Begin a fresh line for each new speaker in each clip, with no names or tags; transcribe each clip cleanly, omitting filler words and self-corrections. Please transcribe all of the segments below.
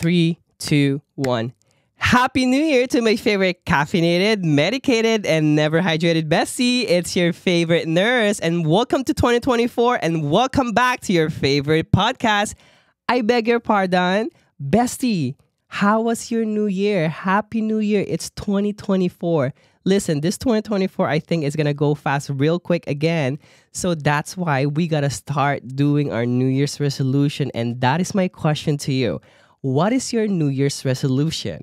Three, two, one. Happy New Year to my favorite caffeinated, medicated, and never hydrated bestie. It's your favorite nurse, and welcome to 2024, and welcome back to your favorite podcast. I beg your pardon, bestie. How was your new year? Happy New Year. It's 2024. Listen, this 2024, I think, is going to go fast real quick again. So that's why we got to start doing our New Year's resolution. And that is my question to you. What is your New Year's resolution?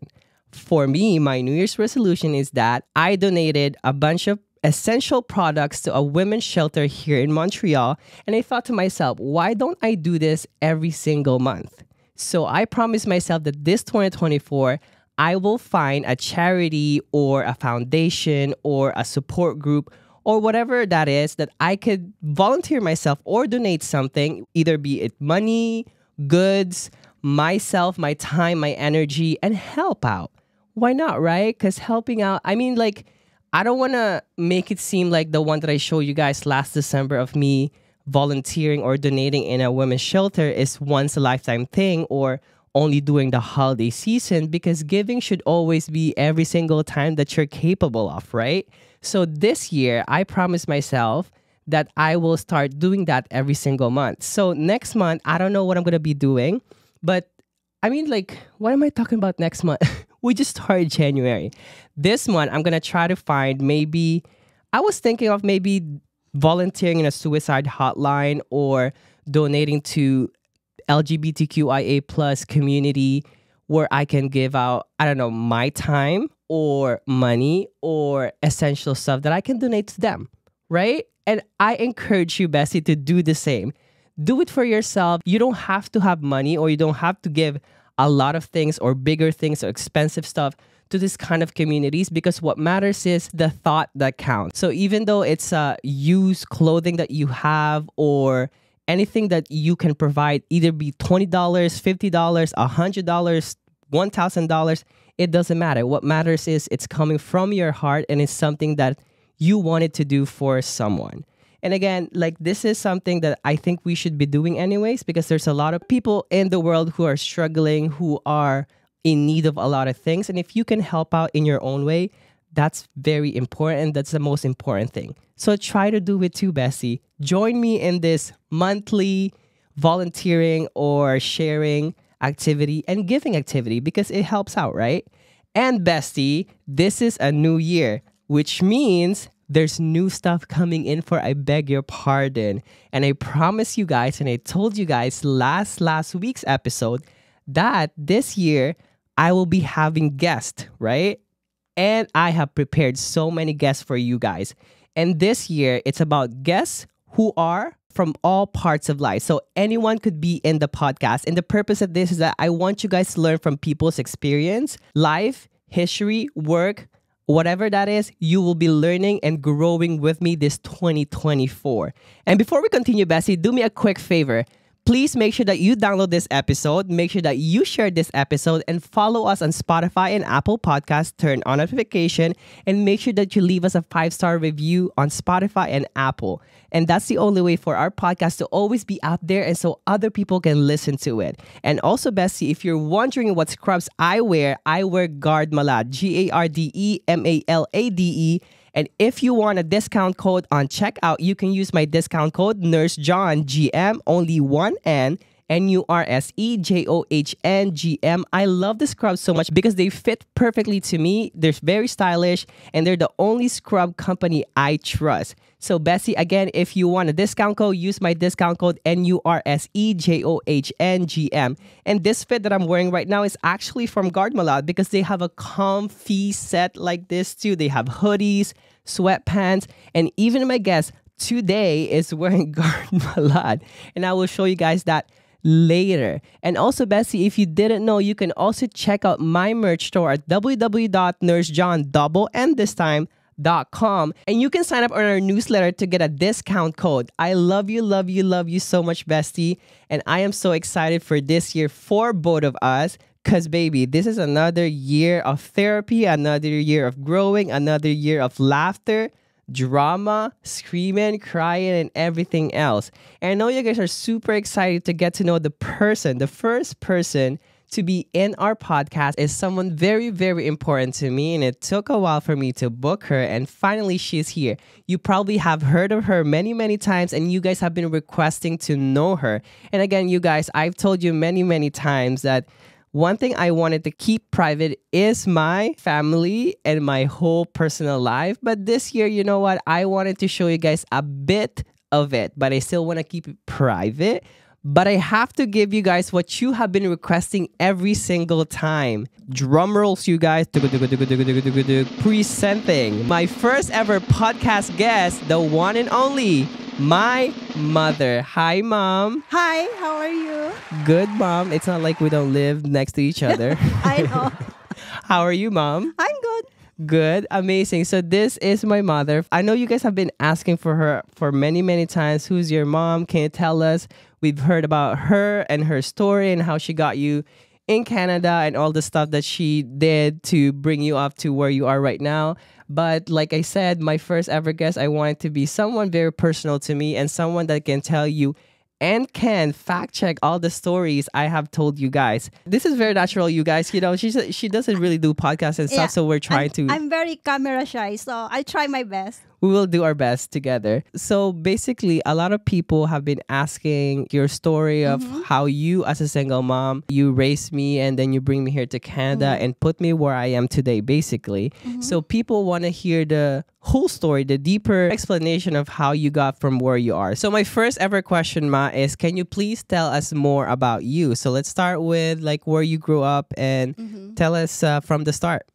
For me, my New Year's resolution is that I donated a bunch of essential products to a women's shelter here in Montreal. And I thought to myself, why don't I do this every single month? So I promised myself that this 2024, I will find a charity or a foundation or a support group or whatever that is that I could volunteer myself or donate something, either be it money, goods, myself, my time, my energy, and help out. Why not, right? Because helping out, I don't want to make it seem like the one that I showed you guys last December of me volunteering or donating in a women's shelter is once a lifetime thing or only during the holiday season, because giving should always be every single time that you're capable of, right? So this year, I promised myself that I will start doing that every single month. So next month, I don't know what I'm going to be doing, but what am I talking about next month? We just started January. This month, I'm going to try to find I was thinking of maybe volunteering in a suicide hotline or donating to LGBTQIA plus community where I can give out, my time or money or essential stuff that I can donate to them, right? And I encourage you, bestie, to do the same. Do it for yourself. You don't have to have money or you don't have to give a lot of things or bigger things or expensive stuff to this kind of communities, because what matters is the thought that counts. So even though it's used clothing that you have or anything that you can provide, either be $20, $50, $100, $1,000, it doesn't matter. What matters is it's coming from your heart and it's something that you wanted to do for someone. And again, this is something that I think we should be doing anyways, because there's a lot of people in the world who are struggling, who are in need of a lot of things. And if you can help out in your own way, that's very important. That's the most important thing. So try to do it too, bestie. Join me in this monthly volunteering or sharing activity and giving activity because it helps out, right? And bestie, this is a new year, which means there's new stuff coming in for I beg your pardon. And I promise you guys, and I told you guys last week's episode, that this year I will be having guests, right? And I have prepared so many guests for you guys. And this year, it's about guests who are from all parts of life. So anyone could be in the podcast. And the purpose of this is that I want you guys to learn from people's experience, life, history, work, whatever that is. You will be learning and growing with me this 2024. And before we continue, bestie, do me a quick favor. Please make sure that you download this episode, make sure that you share this episode, and follow us on Spotify and Apple Podcasts. Turn on notification, and make sure that you leave us a 5-star review on Spotify and Apple. And that's the only way for our podcast to always be out there and so other people can listen to it. And also, bestie, if you're wondering what scrubs I wear Guard Malade, GARDEMALADE. And if you want a discount code on checkout, you can use my discount code NurseJohnGM, only one N, NURSEJOHNGM. I love the scrubs so much because they fit perfectly to me. They're very stylish and they're the only scrub company I trust. So bestie, again, if you want a discount code, use my discount code NURSEJOHNGM. And this fit that I'm wearing right now is actually from Guard Malade because they have a comfy set like this too. They have hoodies, sweatpants, and even my guest today is wearing Guard Malade. And I will show you guys that later. And also, bestie, if you didn't know, you can also check out my merch store at www.nursejohn.com, and you can sign up on our newsletter to get a discount code. I love you so much, bestie, and I am so excited for this year for both of us because, baby, this is another year of therapy, another year of growing, another year of laughter, drama, screaming, crying, and everything else. And I know you guys are super excited to get to know the first person to be in our podcast is someone very, very important to me. And it took a while for me to book her. And finally, she's here. You probably have heard of her many, many times. And you guys have been requesting to know her. And again, you guys, I've told you many, many times that one thing I wanted to keep private is my family and my whole personal life. But this year, you know what? I wanted to show you guys a bit of it. But I still want to keep it private. But I have to give you guys what you have been requesting every single time. Drum rolls, you guys. Presenting my first ever podcast guest, the one and only, my mother. Hi, Mom.
Hi, how are you?
Good, Mom. It's not like we don't live next to each other.
I know.
How are you, Mom?
I'm good.
Good. Amazing. So this is my mother. I know you guys have been asking for her for many, many times. Who's your mom? Can you tell us? We've heard about her and her story and how she got you in Canada and all the stuff that she did to bring you up to where you are right now. But like I said, my first ever guest, I wanted to be someone very personal to me and someone that can tell you and can fact check all the stories I have told you guys. This is very natural, you guys. You know, she doesn't really do podcasts and stuff, so we're trying to.
I'm very camera shy, so I try my best.
We will do our best together. So basically, a lot of people have been asking your story of how you, as a single mom, you raised me and then you bring me here to Canada and put me where I am today, basically. So people want to hear the whole story, the deeper explanation of how you got from where you are. So my first ever question, Ma, is can you please tell us more about you? So let's start with like where you grew up and tell us from the start.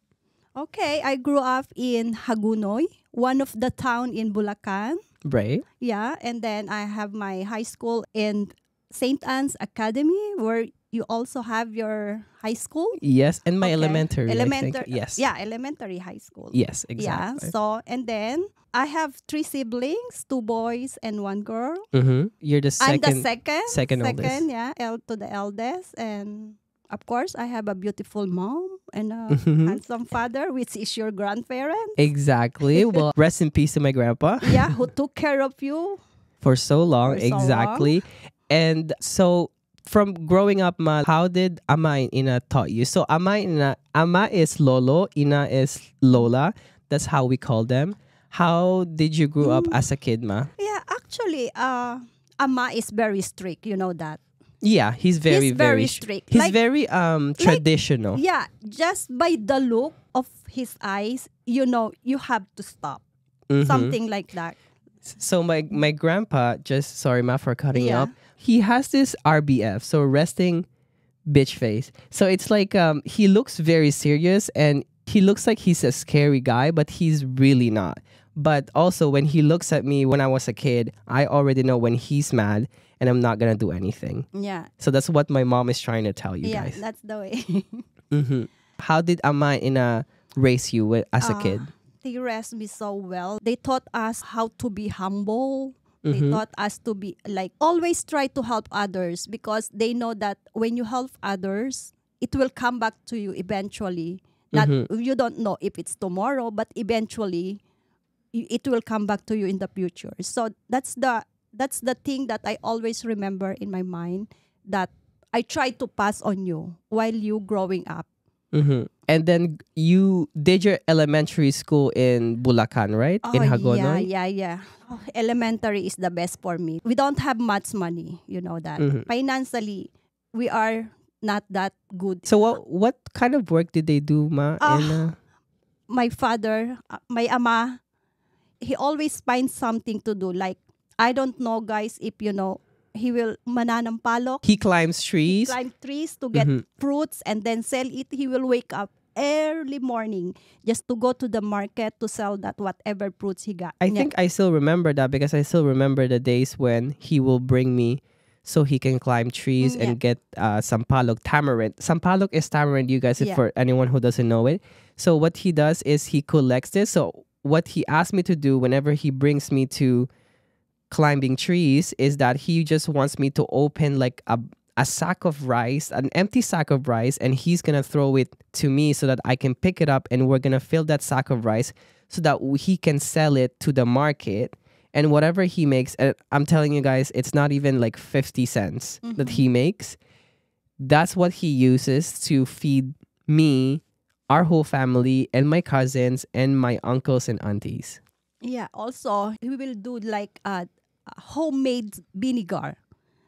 Okay, I grew up in Hagunoy, one of the town in Bulacan.
Right.
Yeah, and then I have my high school in St. Anne's Academy, where you also have your high school.
Yes, and my elementary.
Elementary.
Yes.
Yeah, elementary high school.
Yes, exactly.
Yeah, so, and then I have 3 siblings, 2 boys and 1 girl.
You're the second.
I'm the second.
Second oldest.
Yeah, to the eldest. And of course, I have a beautiful mom and a handsome father, which is your grandparent.
Exactly. Well, rest in peace to my grandpa.
Yeah, who took care of you
For so long.
For so
Exactly. And so from growing up, Ma, how did Ama and Ina taught you? So Ama is Lolo, Ina is Lola. That's how we call them. How did you grow up as a kid, Ma?
Yeah, actually, Ama is very strict. You know that.
Yeah, he's very
strict.
He's
Like-
very traditional.
Yeah, just by the look of his eyes, you know, you have to stop. Something like that.
So my grandpa, just sorry, Ma, for cutting you
Yeah.
off. He has this RBF, so resting bitch face. So it's like he looks very serious and he looks like he's a scary guy, but he's really not. But also when he looks at me when I was a kid, I already know when he's mad and I'm not gonna do anything.
Yeah.
So that's what my mom is trying to tell you
Yeah,
guys.
that's the way.
How did Ama and Ina raise you as a kid?
They raised me so well. They taught us how to be humble. They taught us to be like always try to help others because they know that when you help others, it will come back to you eventually. Not you don't know if it's tomorrow, but eventually it will come back to you in the future. So that's the thing that I always remember in my mind that I try to pass on you while you growing up.
And then you did your elementary school in Bulacan, right? In Hagonoy?
Yeah. Oh, elementary is the best for me. We don't have much money, you know that. Financially, we are not that good.
So what kind of work did they do, Ma?
My father, my ama, he always finds something to do. Like, I don't know, guys, if you know, he will mananampalok.
He climbs trees.
Climb trees to get fruits and then sell it. He will wake up early morning just to go to the market to sell that whatever fruits he got.
I think I still remember that because I still remember the days when he will bring me so he can climb trees and get sampalok, tamarind. Sampalok is tamarind, you guys, if for anyone who doesn't know it. So what he does is he collects this. So what he asked me to do whenever he brings me to climbing trees is that he just wants me to open like a sack of rice, an empty sack of rice, and he's gonna throw it to me so that I can pick it up and we're gonna fill that sack of rice so that he can sell it to the market. And whatever he makes, I'm telling you guys, it's not even like 50 cents that he makes. that's what he uses to feed me, our whole family, and my cousins, and my uncles and aunties.
Yeah. Also, we will do like homemade vinegar.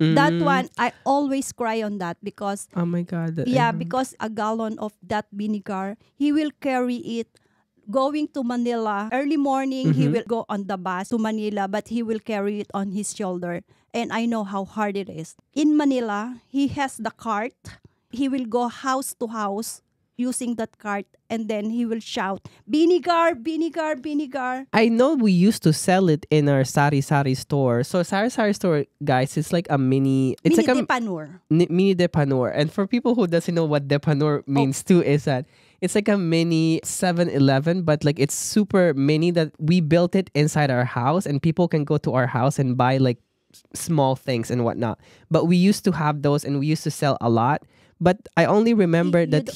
That
Mm.
one, I always cry on that because
Oh my God. I
yeah,
remember.
because a gallon of that vinegar, he will carry it going to Manila. Early morning, he will go on the bus to Manila, but he will carry it on his shoulder. And I know how hard it is. In Manila, he has the cart. He will go house to house using that cart, and then he will shout, vinegar, vinegar, vinegar.
I know we used to sell it in our Sari Sari store. So Sari Sari store, guys, it's like a mini. It's
Mini
like a
depanur.
mini depanor. And for people who doesn't know what depanor means too, is that it's like a mini 7-Eleven, but like it's super mini that we built it inside our house, and people can go to our house and buy like small things and whatnot. But we used to have those, and we used to sell a lot. But I only remember
You
that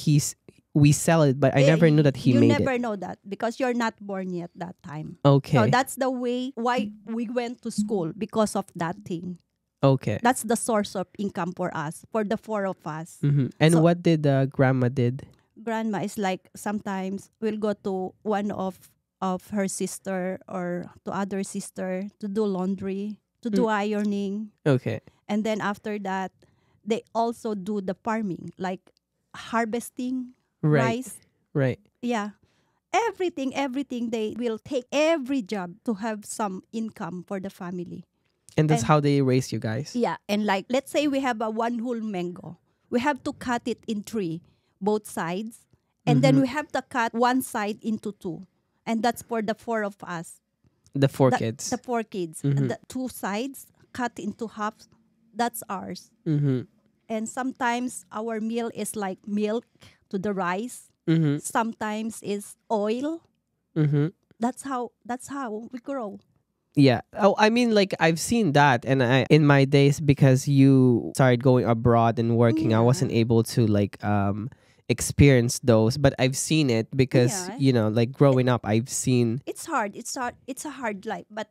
we sell it, but I never knew that he
you
made
never
it.
know that because you're not born yet that time.
Okay.
So that's the way why we went to school, because of that thing.
Okay.
That's the source of income for us, for the four of us.
And
So-
what did grandma did?
Grandma is like sometimes we'll go to one of her sister or to other sister to do laundry, to do ironing,
Okay.
and then after that they also do the farming, like harvesting
Right.
rice.
Right.
Yeah. Everything they will take every job to have some income for the family.
And that's
And-
how they raise you guys.
Yeah, and like let's say we have a one whole mango. We have to cut it in three, both sides. And then we have to cut one side into two. And that's for the four of us.
The four
The-
kids.
The four kids. The two sides cut into half. That's ours. And sometimes our meal is like milk to the rice. Sometimes is oil. That's how we grow.
Yeah. Oh, I mean, like I've seen that, and I in my days, because you started going abroad and working, I wasn't able to like experience those, but I've seen it because
Yeah.
like growing up, I've seen.
It's hard. It's hard. It's a hard life, but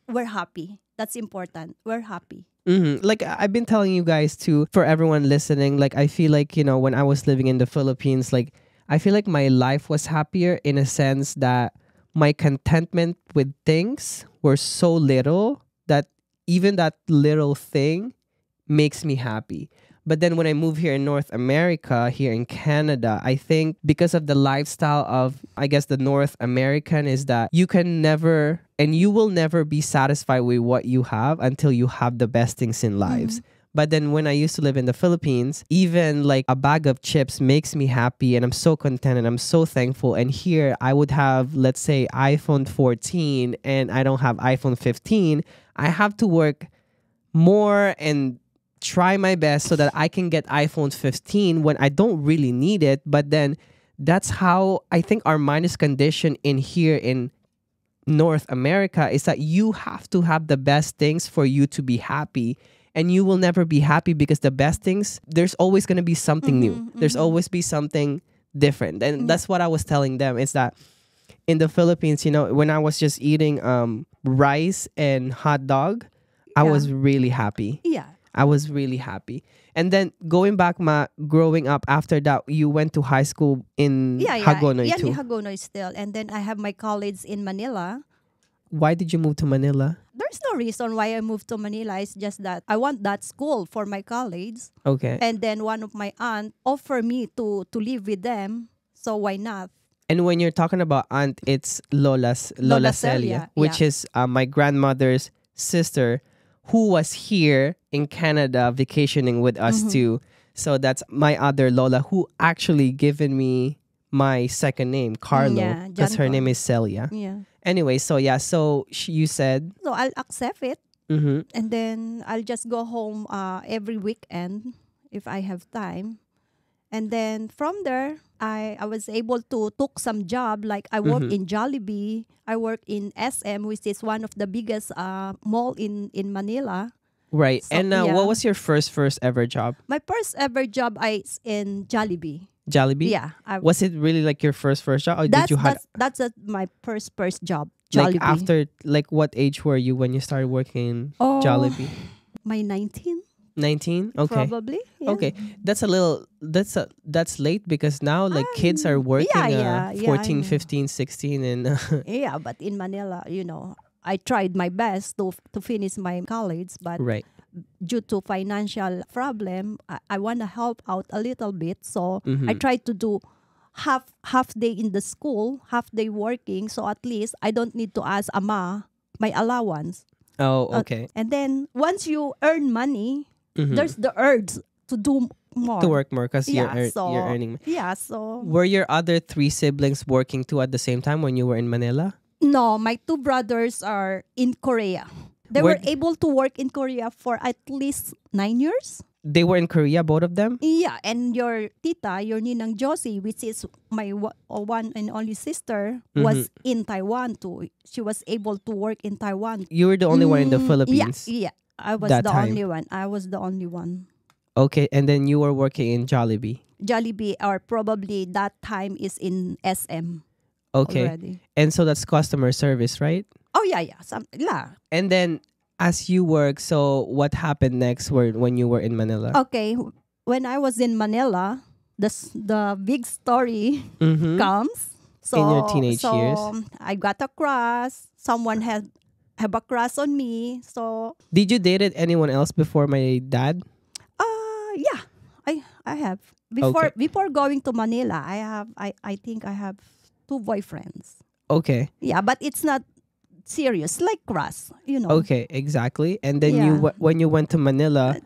we're happy. That's important. We're happy.
Like I've been telling you guys too, for everyone listening, like I feel like when I was living in the Philippines, like I feel like my life was happier in a sense that my contentment with things were so little that even that little thing makes me happy. But then when I moved here in North America, here in Canada, I think because of the lifestyle of, I guess, the North American, is that you can never and you will never be satisfied with what you have until you have the best things in lives. But then when I used to live in the Philippines, even like a bag of chips makes me happy, and I'm so content and I'm so thankful. And here I would have, let's say, iPhone 14 and I don't have iPhone 15. I have to work more and try my best so that I can get iPhone 15 when I don't really need it. But then that's how I think our mind is conditioned in here in North America, is that you have to have the best things for you to be happy. And you will never be happy because the best things, there's always going to be something new. There's always be something different. And that's what I was telling them, is that in the Philippines, when I was just eating rice and hot dog, I was really happy.
Yeah.
I was really happy. And then going back, growing up after that, you went to high school in Hagonoy
Yeah,
too.
in Hagonoy still. And then I have my college in Manila.
Why did you move to Manila?
There's no reason why I moved to Manila. It's just that I want that school for my college.
Okay.
And then one of my aunt offered me to live with them. So why not?
And when you're talking about aunt, it's Lola
Lola
Celia,
Celia,
which
yeah.
is my grandmother's sister, who was here in Canada vacationing with us too. So that's my other Lola, who actually given me my second name, Carlo,
Yeah,
because her
John
name is Celia.
Yeah.
Anyway, so yeah, so you said,
So I'll accept it.
mm-hmm,
And then I'll just go home every weekend if I have time. And then from there, I was able to took some job. Like I work in Jollibee. I work in SM, which is one of the biggest mall in Manila.
right.
So,
And
yeah.
what was your first ever job?
My first ever job is in Jollibee.
Jollibee?
Yeah.
Was it really like your first job, or did you have
My first job.
like
Jollibee.
after, like what age were you when you started working in
Oh,
Jollibee?
My 19.
19? Okay.
Probably. Yeah.
Okay. That's late because now like kids are working
yeah, I
14,
know.
15, 16 and
Yeah, but in Manila, I tried my best to finish my college, but
right.
due to financial problem, I want to help out a little bit. So I
Mhm.
tried to do half day in the school, half day working. So at least I don't need to ask ama my allowance.
Oh, okay.
And then once you earn money,
Mhm.
there's the urge to do
To
more.
work more cuz
Yeah.
you're
So
earning.
yeah. So
Were your other three siblings working too at the same time when you were in Manila?
no, my two brothers are in Korea. They
Where
were able to work in Korea for at least 9 years.
they were in Korea, both of them?
Yeah, and your tita, your Ninang Josie, which is my one and only sister,
Mhm.
was in Taiwan too. She was able to work in Taiwan.
You were the only one in the
Yeah,
Philippines
yeah. I was
that
the
time.
only one. I was the only one.
Okay, and then you were working in Jollibee.
Jollibee, or probably that time is in SM
Okay.
already.
And so that's customer service, right?
Oh yeah, yeah. Yeah.
And then as you work, so what happened next when you were in Manila?
Okay, when I was in Manila, the big story
Mhm.
comes. So
In your teenage
so
years.
I got a crush. Someone had have a crush on me. So
Did you dated anyone else before my dad?
yeah, I have
Okay.
before going to Manila. I think I have two boyfriends.
Okay.
Yeah, but it's not serious like crush.
Okay, exactly. And then
Yeah.
when you went to Manila,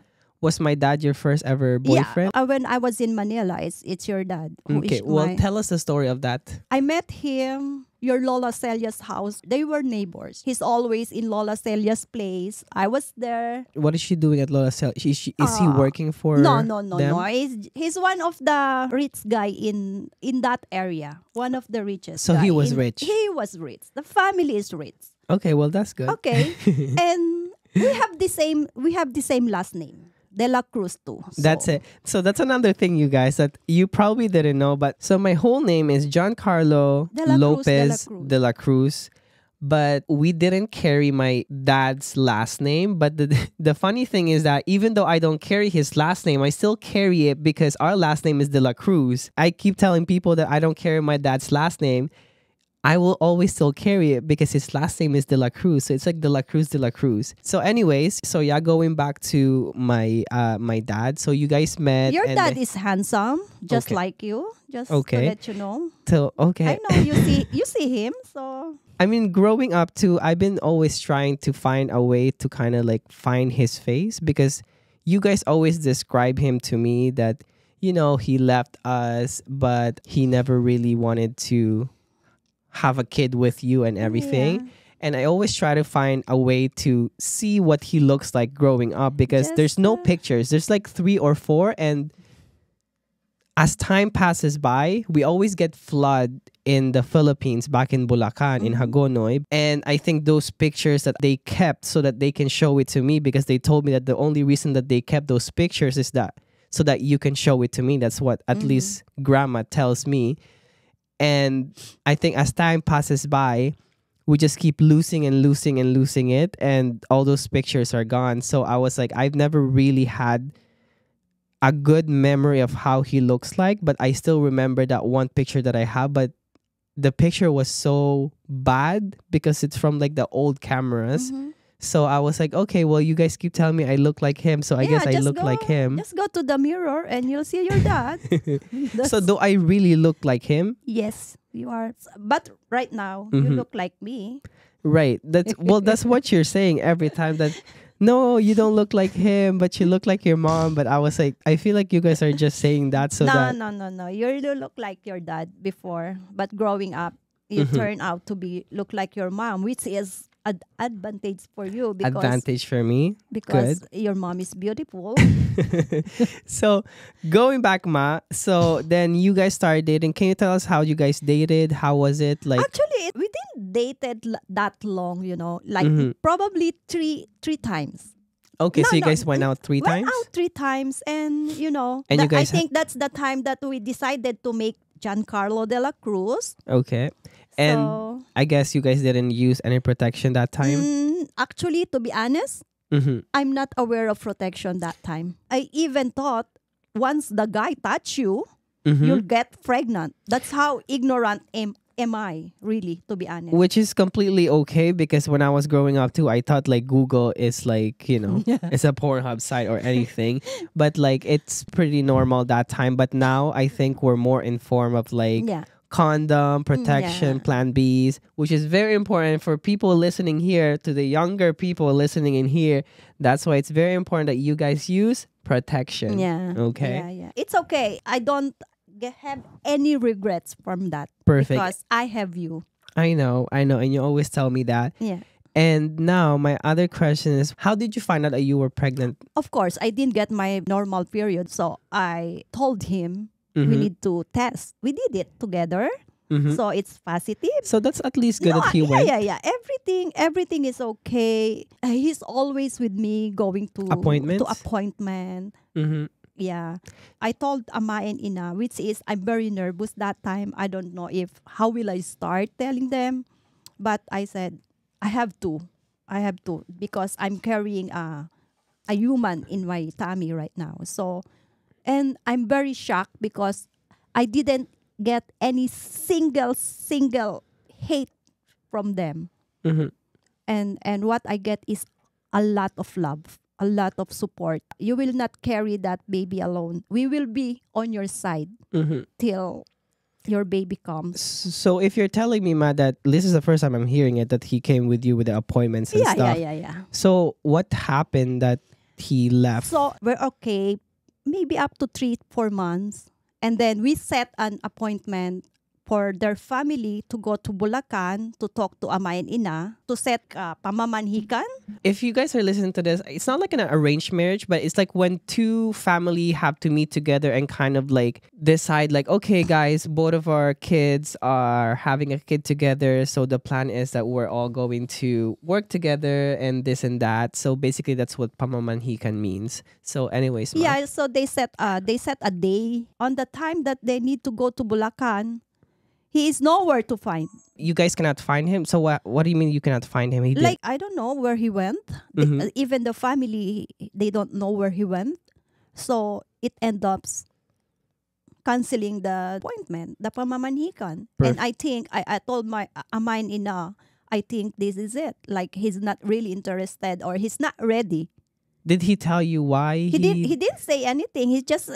was my dad your first ever
Yeah,
boyfriend?
when I was in Manila, it's your dad who
Okay,
is
well
my.
tell us the story of that.
I met him your Lola Celia's house. They were neighbors. He's always in Lola Celia's place. I was there.
What is she doing at Lola Cell? Is he working for
No.
them?
He's one of the rich guy in that area. One of the richest.
So he
guy
was rich.
He was rich. The family is rich.
Okay, well that's good.
Okay, and we have the same last name, De La Cruz too. So,
That's it. So that's another thing, you guys, that you probably didn't know. But so my whole name is Giancarlo
De La Cruz,
Lopez
De La Cruz.
de la Cruz. But we didn't carry my dad's last name. But the funny thing is that even though I don't carry his last name, I still carry it because our last name is de la Cruz. I keep telling people that I don't carry my dad's last name. I will always still carry it because his last name is De La Cruz. So it's like De La Cruz, De La Cruz. So anyways, so yeah, going back to my my dad. So you guys met.
Your
and
dad is handsome, just
Okay.
like you. Just
Okay.
to let you know.
So, okay.
I know you see him, so
I mean, growing up too, I've been always trying to find a way to kind of like find his face because you guys always describe him to me that, he left us, but he never really wanted to have a kid with you and everything.
Yeah.
And I always try to find a way to see what he looks like growing up because
Just,
there's no pictures. There's like 3 or 4. And as time passes by, we always get flood in the Philippines, back in Bulacan, in Hagonoy. And I think those pictures that they kept so that they can show it to me because they told me that the only reason that they kept those pictures is that so that you can show it to me. That's what at least grandma tells me. And I think as time passes by, we just keep losing and losing and losing it. And all those pictures are gone. So I was like, I've never really had a good memory of how he looks like. But I still remember that one picture that I have. But the picture was so bad because it's from like the old cameras. So I was like, okay, well, you guys keep telling me I look like him. So I guess I
just
look
go,
like him.
Just go to the mirror and you'll see your dad.
So do I really look like him?
Yes, you are. But right now, you look like me.
Right. That's what you're saying every time that no, you don't look like him, but you look like your mom. But I was like, I feel like you guys are just saying that so that
No. You do look like your dad before, but growing up, you turn out to look like your mom, which is an advantage for you
advantage for me.
because
Good.
your mom is beautiful.
So going back, Ma, so then you guys started dating. Can you tell us how you guys dated? How was it? Like
Actually, we didn't dated that long, like probably three times.
okay,
No,
so you
no,
guys went out 3
Went
times?
out 3 times, and
And you
I
guys
think that's the time that we decided to make Giancarlo de la Cruz.
Okay. And
So,
I guess you guys didn't use any protection that time.
actually, to be honest, I'm not aware of protection that time. I even thought once the guy touch you, you'll get pregnant. That's how ignorant am I, really, to be honest.
Which is completely okay, because when I was growing up too, I thought like Google is like, it's a Pornhub site or anything. But like it's pretty normal that time. But now I think we're more informed of like condom, protection, plan Bs, which is very important for people listening here, to the younger people listening in here. That's why it's very important that you guys use protection.
Yeah.
Okay?
Yeah. It's okay. I don't have any regrets from that.
Perfect.
Because I have you.
I know. And you always tell me that.
Yeah.
And now my other question is, how did you find out that you were pregnant?
Of course, I didn't get my normal period. So I told him we need to test. We did it together. So it's positive.
So that's at least good that he went.
Yeah. Everything is okay. He's always with me going to
appointments.
Yeah. I told Ama and Ina, which is I'm very nervous that time. I don't know how will I start telling them. But I said, I have to because I'm carrying a human in my tummy right now. So, and I'm very shocked because I didn't get any single hate from them. And what I get is a lot of love, a lot of support. You will not carry that baby alone. We will be on your side till your baby comes.
So if you're telling me, Ma, that this is the first time I'm hearing it, that he came with you with the appointments and stuff.
Yeah.
So what happened that he left?
So we're okay, maybe up to 3-4 months. And then we set an appointment for their family to go to Bulacan to talk to Ama and Ina to set pamamanhikan.
If you guys are listening to this, it's not like an arranged marriage, but it's like when two family have to meet together and kind of like decide like, okay guys, both of our kids are having a kid together, so the plan is that we're all going to work together and this and that. So basically that's what pamamanhikan means. So anyways, Ma.
Yeah, so they set a day on the time that they need to go to Bulacan. He is nowhere to find.
You guys cannot find him? So what do you mean you cannot find him?
Like, I don't know where he went. Even the family, they don't know where he went. So it ends up canceling the appointment, the pamamanhikan. And I think, I told my Ama and Ina, I think this is it. Like, he's not really interested or he's not ready.
Did he tell you why?
He didn't say anything. He just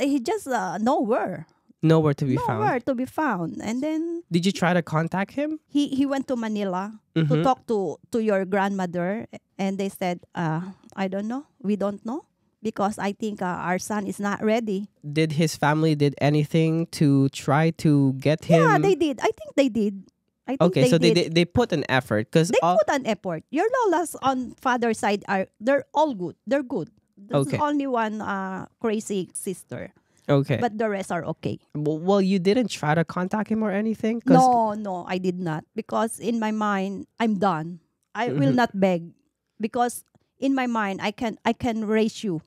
nowhere.
Nowhere to be found.
Nowhere to be found. And then
did you try to contact him?
He went to Manila to talk to your grandmother, and they said, I don't know. We don't know because I think our son is not ready.
Did his family did anything to try to get him?
Yeah, they did. I think they did.
They put an effort because
they put an effort. Your lolas on father's side they're all good. They're good. There's only one crazy sister.
Okay.
But the rest are okay.
Well, you didn't try to contact him or anything?
No, I did not. Because in my mind, I'm done. I will not beg. Because in my mind, I can raise you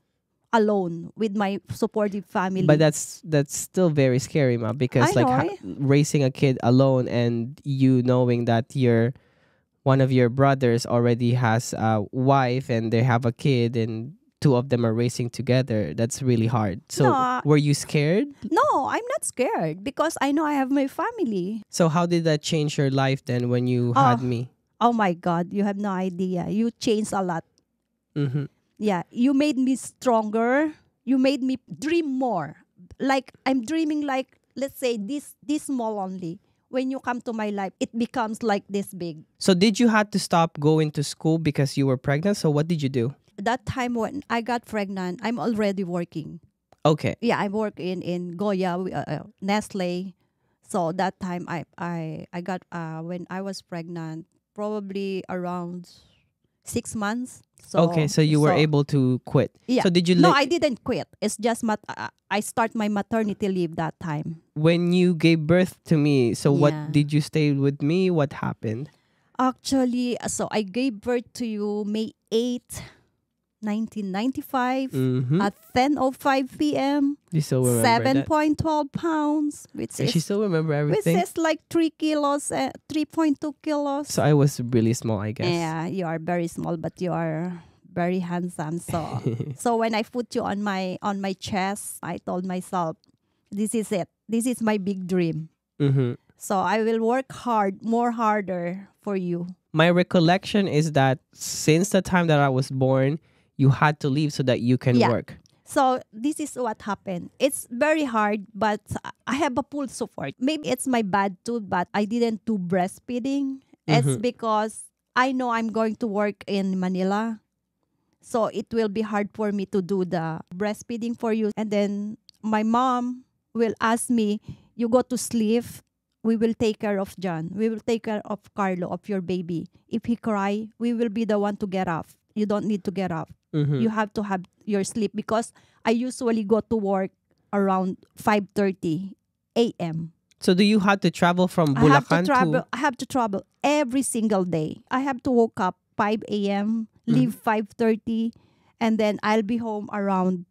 alone with my supportive family.
But that's still very scary, Ma. Because raising a kid alone and you knowing that one of your brothers already has a wife and they have a kid and two of them are racing together, that's really hard. So were you scared?
No, I'm not scared because I know I have my family.
So how did that change your life then when you had me?
Oh my God, you have no idea. You changed a lot. Yeah, you made me stronger. You made me dream more. Like I'm dreaming like, let's say this small only. When you come to my life, it becomes like this big. So
did you have to stop going to school because you were pregnant? So what did you do?
That time when I got pregnant, I'm already working.
Okay.
Yeah, I work in Goya, Nestle. So that time I got when I was pregnant, probably around 6 months. So
okay, so you were able to quit.
Yeah.
So did you?
No, I didn't quit. It's just I start my maternity leave that time.
When you gave birth to me, so what did you stay with me? What happened?
Actually, so I gave birth to you May 8th. 1995 at 10:05 p.m.
You still remember
7.12 pounds.
She still remember everything?
Which is like 3 kilos, 3.2 kilos.
So I was really small, I guess.
Yeah, you are very small, but you are very handsome. So when I put you on my chest, I told myself, this is it. This is my big dream.
Mm-hmm.
So I will work hard, more harder for you.
My recollection is that since the time that I was born, you had to leave so that you can
Yeah.
work.
So this is what happened. It's very hard, but I have a full support. Maybe it's my bad too, but I didn't do breastfeeding. It's because I know I'm going to work in Manila. So it will be hard for me to do the breastfeeding for you. And then my mom will ask me, you go to sleep. We will take care of John. We will take care of Carlo, of your baby. If he cry, we will be the one to get up. You don't need to get up.
Mm-hmm.
You have to have your sleep because I usually go to work around 5:30 a.m.
So do you have to travel from
I have to
Bulacan
travel. I have to travel every single day. I have to wake up 5 a.m., leave 5:30, and then I'll be home around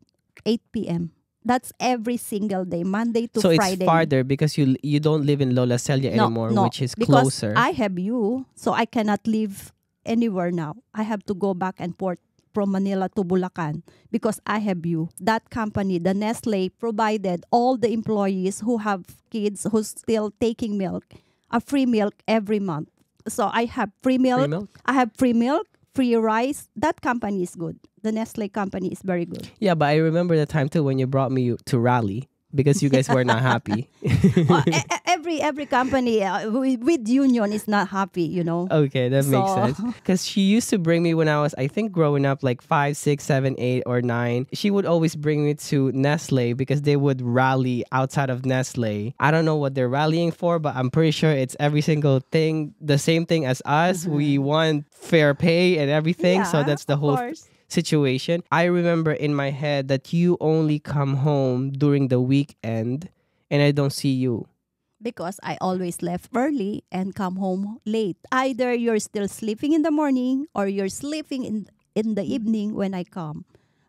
8 p.m. That's every single day, Monday to
so
Friday.
it's farther because you don't live in Lola Celia anymore, which is
because
closer.
I have you, so I cannot live anywhere now. I have to go back and forth from Manila to Bulacan because I have you. That company, the Nestle, provided all the employees who have kids who's still taking milk, a free milk every month. So I have free milk.
Free milk?
I have free milk, free rice. That company is good. The Nestle company is very good.
Yeah, but I remember the time too when you brought me to Raleigh because you guys were not happy.
Every company with union is not happy, you know.
Okay, that makes
So-
sense. Because she used to bring me when I was, I think, growing up, like 5, 6, 7, 8, or 9. She would always bring me to Nestle because they would rally outside of Nestle. I don't know what they're rallying for, but I'm pretty sure it's every single thing, the same thing as us. We want fair pay and everything. So
Yeah,
that's the
of
whole
course.
situation. I remember in my head that you only come home during the weekend and I don't see you.
Because I always left early and come home late. Either you're still sleeping in the morning or you're sleeping in the evening when I come.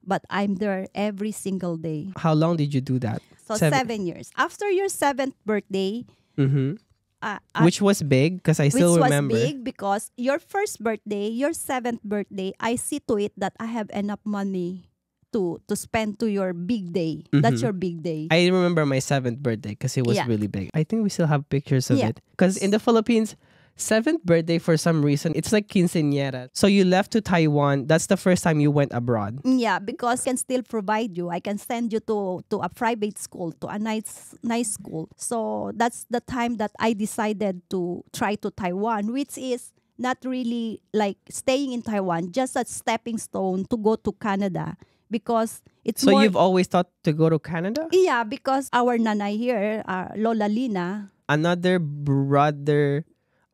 But I'm there every single day.
How long did you do that?
So 7 years. After your 7th birthday,
Mm-hmm.
I-
Which was big because I still
which
remember.
was big because your first birthday, your 7th birthday, I see to it that I have enough money to spend to your big day. That's your big day.
I remember my 7th birthday because it was
Yeah.
really big. I think we still have pictures of
Yeah.
it. Because in the Philippines, 7th birthday for some reason, it's like quinceañera. So you left to Taiwan. That's the first time you went abroad.
Yeah, because I can still provide you. I can send you to a private school, to a nice school. So that's the time that I decided to try to Taiwan, which is not really like staying in Taiwan, just a stepping stone to go to Canada. Because it's
So
more...
you've always thought to go to Canada?
Yeah, because our nanay here, Lola Lina...
Another brother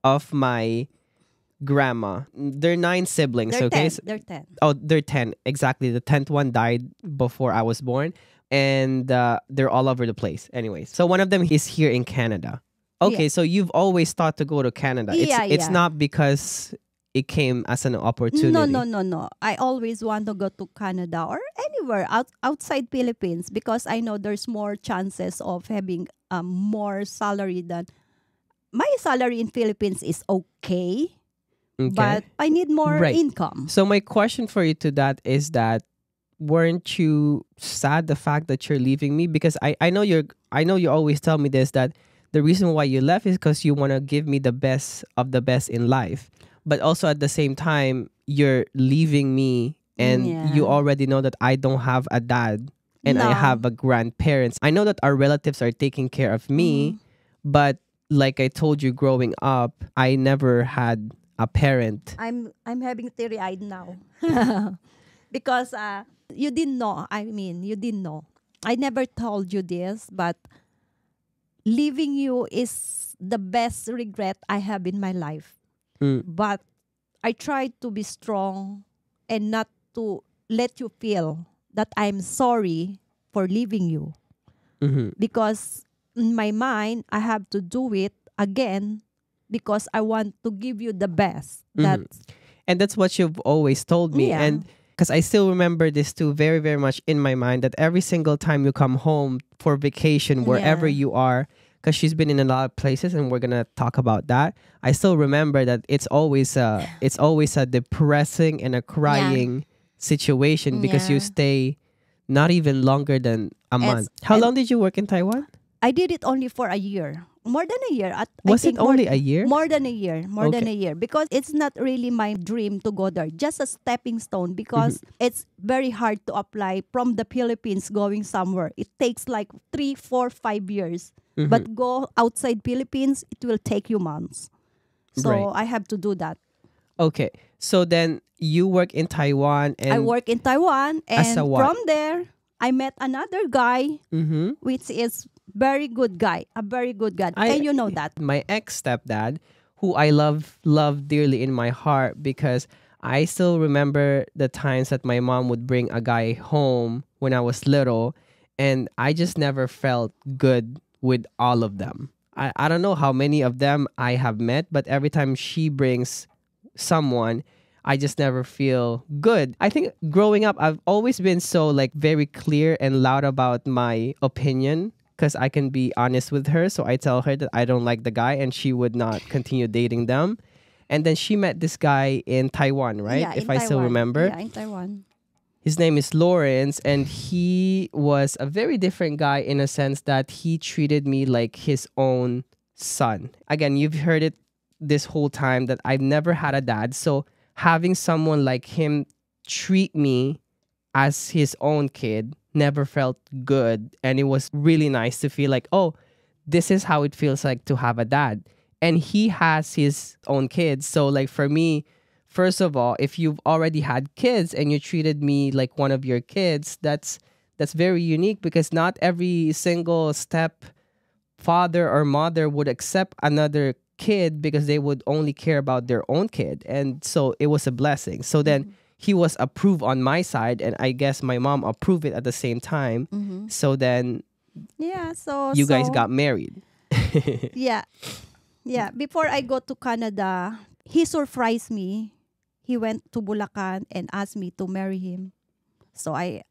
of my grandma. They're 9 siblings,
They're
okay?
10. They're 10.
Oh, they're 10. Exactly. The 10th one died before I was born. And they're all over the place. Anyways, so one of them is here in Canada. Okay,
Yeah.
so you've always thought to go to Canada. It's
Yeah.
not because it came as an opportunity.
No. I always want to go to Canada or anywhere outside Philippines because I know there's more chances of having more salary than... My salary in Philippines is okay,
Okay.
but I need more
Right.
income.
So my question for you to that is that weren't you sad the fact that you're leaving me? Because I know you always tell me this, that the reason why you left is because you want to give me the best of the best in life. But also at the same time, you're leaving me and
Yeah.
you already know that I don't have a dad and I
No.
have a grandparents. I know that our relatives are taking care of me, but like I told you growing up, I never had a parent.
I'm having teary-eyed now because you didn't know. I mean, you didn't know. I never told you this, but leaving you is the best regret I have in my life. But I tried to be strong and not to let you feel that I'm sorry for leaving you. Because in my mind, I have to do it again because I want to give you the best.
And that's what you've always told me.
Yeah.
And because I still remember this too very, very much in my mind, that every single time you come home for vacation, wherever
Yeah.
you are, because she's been in a lot of places and we're going to talk about that. I still remember that it's always a depressing and a crying situation because you
Yeah.
stay not even longer than a month. How
And
long did you work in Taiwan?
I did it only for a year. More than a year. I
Was it
think
only a year?
more than a year. More than
Okay.
a year. Because it's not really my dream to go there. Just a stepping stone
Mhm.
because it's very hard to apply from the Philippines going somewhere. It takes like 3, 4, 5 years.
Mhm.
But go outside Philippines, it will take you months.
Right.
So I have to do that.
Okay. So then you work in Taiwan
I
and
work in Taiwan,
as a
and
what?
from there, I met another guy,
Mm-hmm.
which is very good guy, a very good guy,
I
and you know that.
my ex stepdad, who I love dearly in my heart because I still remember the times that my mom would bring a guy home when I was little, and I just never felt good with all of them. I don't know how many of them I have met, but every time she brings someone, I just never feel good. I think growing up, I've always been so like very clear and loud about my opinion because I can be honest with her. So I tell her that I don't like the guy and she would not continue dating them. And then she met this guy in Taiwan, right?
Yeah,
If
in
I still
Taiwan.
remember.
Yeah, in Taiwan.
His name is Lawrence, and he was a very different guy in a sense that he treated me like his own son. Again, you've heard it this whole time that I've never had a dad. So having someone like him treat me as his own kid never felt good. And it was really nice to feel like, oh, this is how it feels like to have a dad. And he has his own kids. So, like, for me, first of all, if you've already had kids and you treated me like one of your kids, that's very unique because not every single step father or mother would accept another kid because they would only care about their own kid. And so it was a blessing. So then he was approved on my side, and I guess my mom approved it at the same time. So then
Yeah, so
you guys got married.
yeah. Yeah, before I go to Canada, he surprised me. He went to Bulacan and asked me to marry him. So I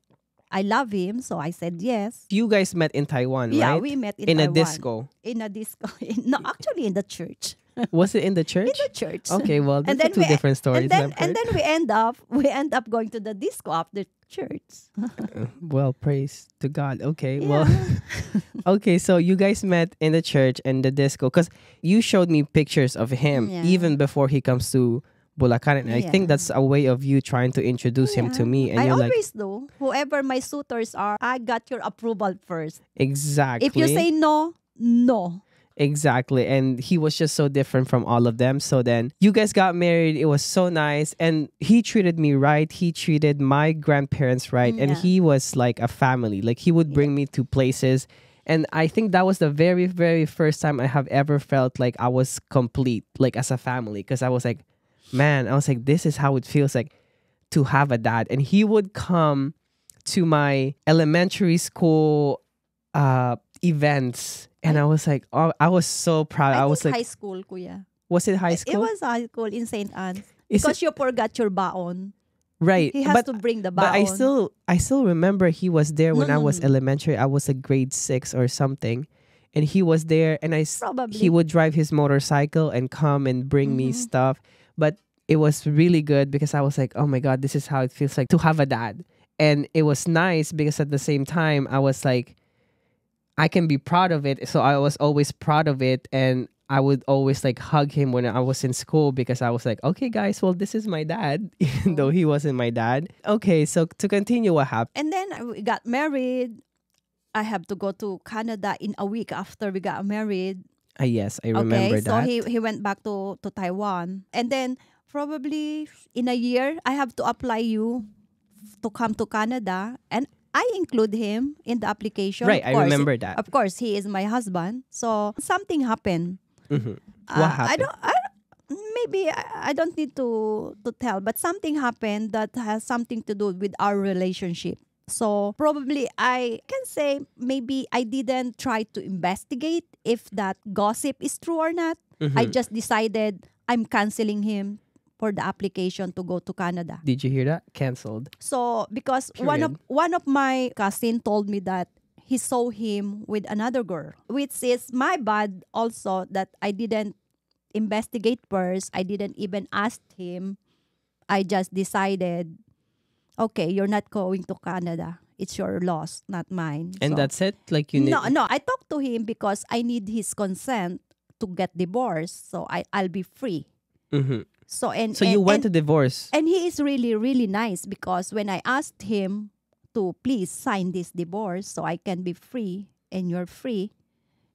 love him, so I said yes.
You guys met in Taiwan,
Yeah,
right?
we met in
In a
Taiwan.
disco.
In a disco. No, actually in the church.
Was it in the
In
church?
the church.
Okay, well,
And
that's
then
two different stories.
and then
I've heard.
we end up going to the disco after church.
Well, praise to God. Okay,
Yeah.
well, okay, so you guys met in the church and the disco because you showed me pictures of him
Yeah.
even before he comes to Bulacan. And I think
Yeah.
that's a way of you trying to introduce him to me. And
I
you're like,
always do. Whoever my suitors are, I got your approval first.
exactly.
If you say no, no.
Exactly. And he was just so different from all of them. So then you guys got married. It was so nice. And he treated me right. He treated my grandparents right. And
Yeah.
he was like a family. Like he would bring me to places. And I think that was the very, very first time I have ever felt like I was complete, like as a family. Because I was like, man, I was like, this is how it feels like to have a dad. And he would come to my elementary school events. And I was like, oh, I was so proud. I
I
was
think
like,
high school, kuya.
was it high
It
school?
was high school in St. Anne's.
Is
Because you forgot your baon.
Right.
He has to bring the baon.
But I still remember he was there when
No,
I
no,
was
no.
elementary. I was a grade 6 or something. And he was there and
Probably.
he would drive his motorcycle and come and bring me stuff. But it was really good because I was like, oh my God, this is how it feels like to have a dad. And it was nice because at the same time, I was like, I can be proud of it. So I was always proud of it. And I would always like hug him when I was in school because I was like, okay, guys, well, this is my dad, even though he wasn't my dad. Okay, so to continue, what happened?
And then we got married. I have to go to Canada in a week after we got married.
Yes, I remember
Okay, so
that.
he went back to Taiwan. And then probably in a year, I have to apply you to come to Canada. And I include him in the application.
Right,
Of
I
course,
remember that.
Of course, he is my husband. So something happened.
What
I
happened?
don't. Maybe I don't need to tell, but something happened that has something to do with our relationship. So probably I can say maybe I didn't try to investigate if that gossip is true or not. I just decided I'm canceling him for the application to go to Canada.
Did you hear that? Canceled.
So because
Period.
one of my cousin told me that he saw him with another girl, which is my bad also that I didn't investigate first. I didn't even ask him. I just decided okay, you're not going to Canada. It's your loss, not mine.
And
So
that's it? Like you
no,
need...
no. I talked to him because I need his consent to get divorced. So I'll be free.
Mm-hmm.
So and
So you went to divorce.
and he is really, really nice because when I asked him to please sign this divorce so I can be free and you're free,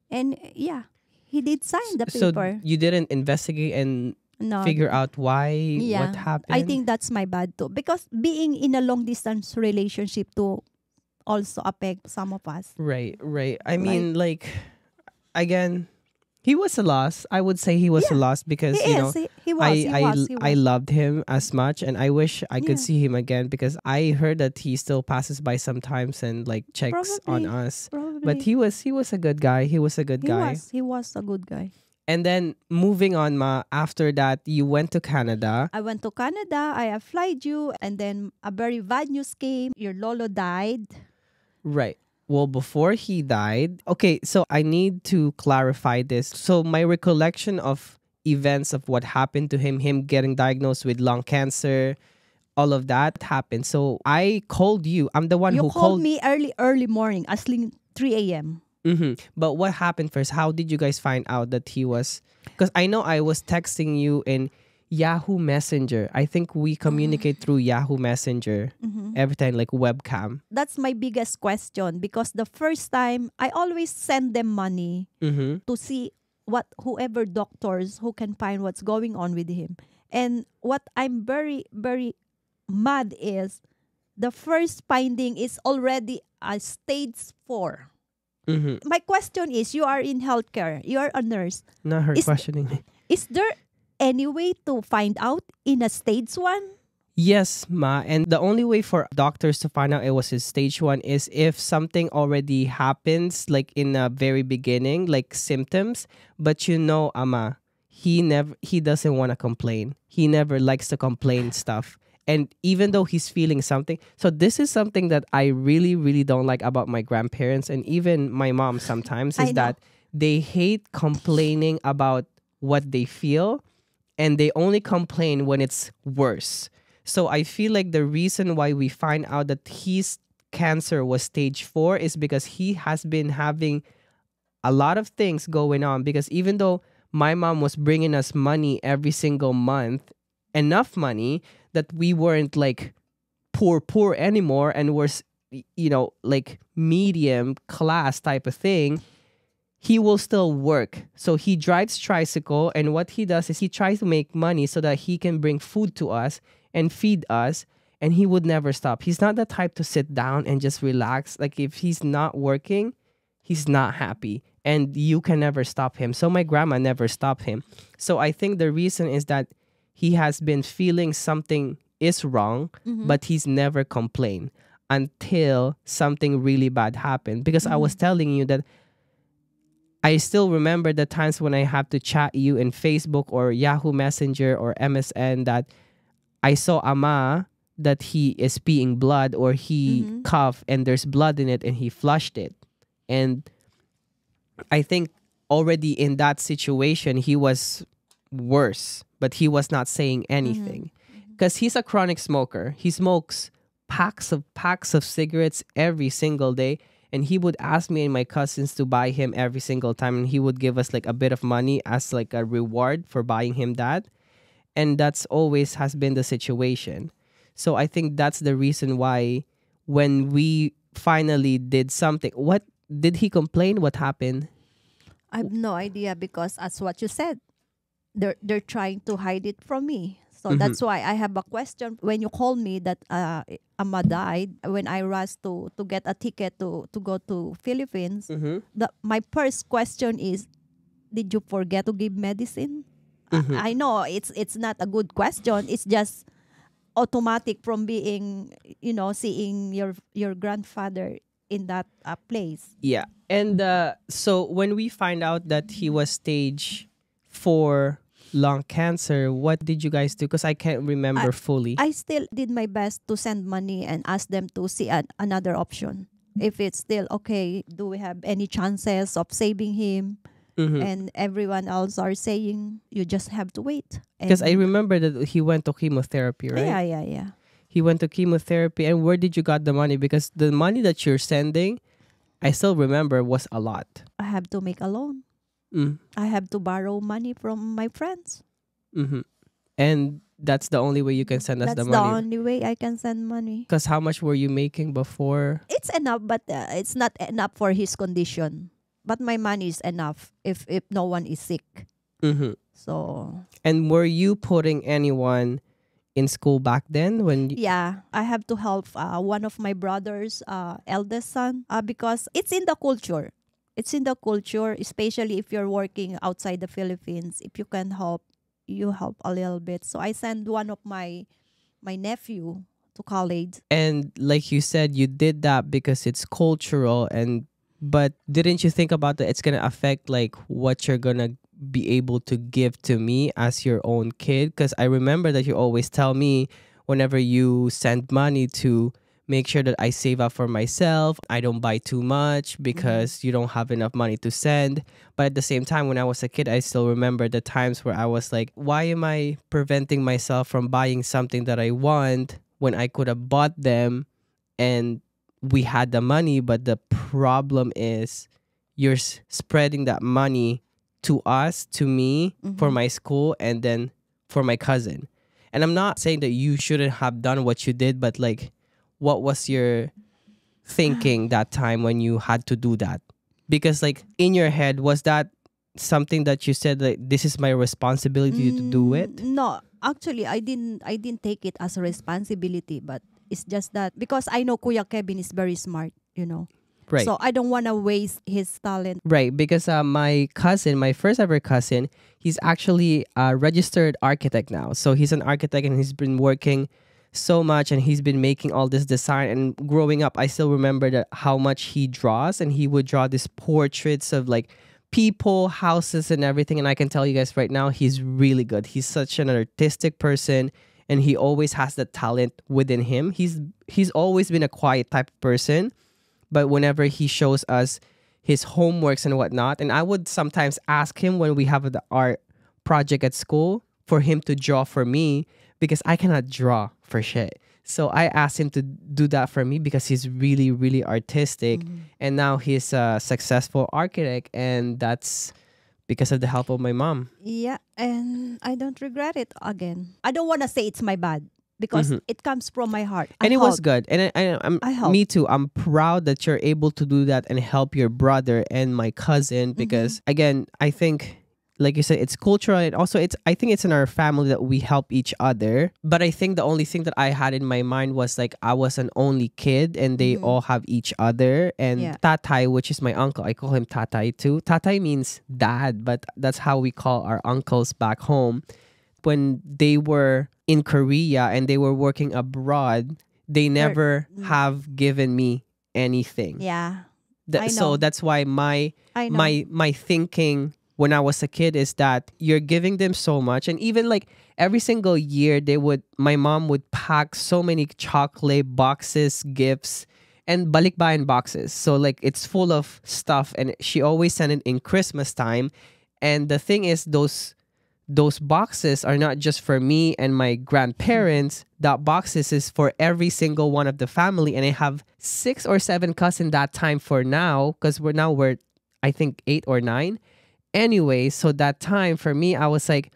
and yeah, he did sign the
So
paper.
you didn't investigate and
No,
figure out why, what
yeah,
happened?
I think that's my bad too because being in a long distance relationship too also affect some of us,
Right, right. I
right?
mean, like, again, he was a loss. I would say he was a
Yeah,
loss
he
because,
is. He was. He was. He
I
was.
loved him as much, and I wish I could
Yeah,
see him again because I heard that he still passes by sometimes and like checks on
probably,
us. But
probably.
he was a good guy. He was a good
He
guy.
was. He was a good guy.
And then moving on, Ma, after that, you went to Canada.
I went to Canada. I applied you, and then a very bad news came. Your lolo died.
Right. Well, before he died, okay, so I need to clarify this. So, my recollection of events of what happened to him getting diagnosed with lung cancer, all of that happened. So, I called you. I'm the one
You
who
called
called.
me early morning, asking 3 a.m.
But what happened first? How did you guys find out that he was? Because I know I was texting you in Yahoo Messenger. I think we communicate through Yahoo Messenger every time, like webcam.
That's my biggest question because the first time I always send them money to see what whoever doctors who can find what's going on with him. And what I'm very, very mad is the first finding is already a stage 4. My question is, you are in healthcare, you are a nurse.
Not her
Is,
questioning me.
is there any way to find out in a stage 1?
Yes, Ma. And the only way for doctors to find out it was his stage 1 is if something already happens, like in the very beginning, like symptoms. But Ama, he doesn't want to complain. He never likes to complain stuff. And even though he's feeling something, so this is something that I really, really don't like about my grandparents and even my mom sometimes
I
is
know.
that they hate complaining about what they feel and they only complain when it's worse. So I feel like the reason why we find out that his cancer was stage 4 is because he has been having a lot of things going on. Because even though my mom was bringing us money every single month, enough money that we weren't like poor anymore and were, like medium class type of thing, he will still work. So he drives tricycle, and what he does is he tries to make money so that he can bring food to us and feed us, and he would never stop. He's not the type to sit down and just relax. Like if he's not working, he's not happy, and you can never stop him. So my grandma never stopped him. So I think the reason is that he has been feeling something is wrong, but he's never complained until something really bad happened. Because I was telling you that I still remember the times when I have to chat you in Facebook or Yahoo Messenger or MSN that I saw Ama that he is peeing blood or he coughed and there's blood in it and he flushed it. And I think already in that situation, he was worse, but he was not saying anything because he's a chronic smoker. He smokes packs of cigarettes every single day. And he would ask me and my cousins to buy him every single time. And he would give us like a bit of money as like a reward for buying him that. And that's always has been the situation. So I think that's the reason why when we finally did something, what did he complain? What happened?
I have no idea because as what you said, they're trying to hide it from me. So that's why I have a question. When you called me that Ama died, when I rushed to get a ticket to go to Philippines, my first question is, did you forget to give medicine? I know it's not a good question. It's just automatic from being, seeing your grandfather in that place.
Yeah. And so when we find out that he was stage 4 lung cancer, what did you guys do? Because I can't remember fully.
I still did my best to send money and ask them to see another option. If it's still okay, do we have any chances of saving him? And everyone else are saying, you just have to wait.
Because I remember that he went to chemotherapy, right?
Yeah.
He went to chemotherapy. And where did you got the money? Because the money that you're sending, I still remember, was a lot.
I have to make a loan.
Mm.
I have to borrow money from my friends.
Mm-hmm. And that's the only way you can send us the
That's the
money.
only way I can send money.
Because how much were you making before?
It's enough, but it's not enough for his condition. But my money is enough if no one is sick.
Mm-hmm.
So
And were you putting anyone in school back then when
yeah, I have to help one of my brother's eldest son because it's in the culture. It's in the culture, especially if you're working outside the Philippines. If you can help, you help a little bit. So I send one of my nephew to college.
and like you said, you did that because it's cultural, and but didn't you think about that it's gonna affect like what you're gonna be able to give to me as your own kid? Because I remember that you always tell me whenever you send money to make sure that I save up for myself, I don't buy too much because you don't have enough money to send. But at the same time, when I was a kid, I still remember the times where I was like, why am I preventing myself from buying something that I want when I could have bought them and we had the money? But the problem is you're spreading that money to us, to me, for my school, and then for my cousin. And I'm not saying that you shouldn't have done what you did, but like, what was your thinking that time when you had to do that? Because like in your head, was that something that you said like this is my responsibility to do it?
No, actually, I didn't take it as a responsibility, but it's just that because I know Kuya Kevin is very smart, you know.
Right.
So I don't want to waste his talent.
Right, because my cousin, my first ever cousin, he's actually a registered architect now. So he's an architect and he's been working so much and he's been making all this design. And growing up, I still remember that how much he draws, and he would draw these portraits of like people, houses, and everything. And I can tell you guys right now, he's really good. He's such an artistic person, and he always has the talent within him. He's always been a quiet type of person, but whenever he shows us his homeworks and whatnot, and I would sometimes ask him when we have the art project at school for him to draw for me because I cannot draw for shit. So I asked him to do that for me because he's really, really artistic. And now he's a successful architect, and that's because of the help of my mom.
Yeah, and I don't regret it again. I don't want to say it's my bad because it comes from my heart.
And it was good. And I'm
I helped.
me too. I'm proud that you're able to do that and help your brother and my cousin because again, I think like you said, it's cultural, and also I think it's in our family that we help each other. But I think the only thing that I had in my mind was like I was an only kid and they all have each other. And
Yeah.
Tatay, which is my uncle, I call him Tatay too. Tatay means dad, but that's how we call our uncles back home. When they were in Korea and they were working abroad, they never have given me anything.
Yeah, I
So
know.
that's why my
I know.
my thinking when I was a kid is that you're giving them so much. And even like every single year my mom would pack so many chocolate boxes, gifts, and balikbayan boxes. So like it's full of stuff, and she always sent it in Christmas time. And the thing is, those boxes are not just for me and my grandparents. That boxes is for every single one of the family. And I have 6 or 7 cousins that time for now, because we're I think 8 or 9. Anyway, so that time for me, I was like,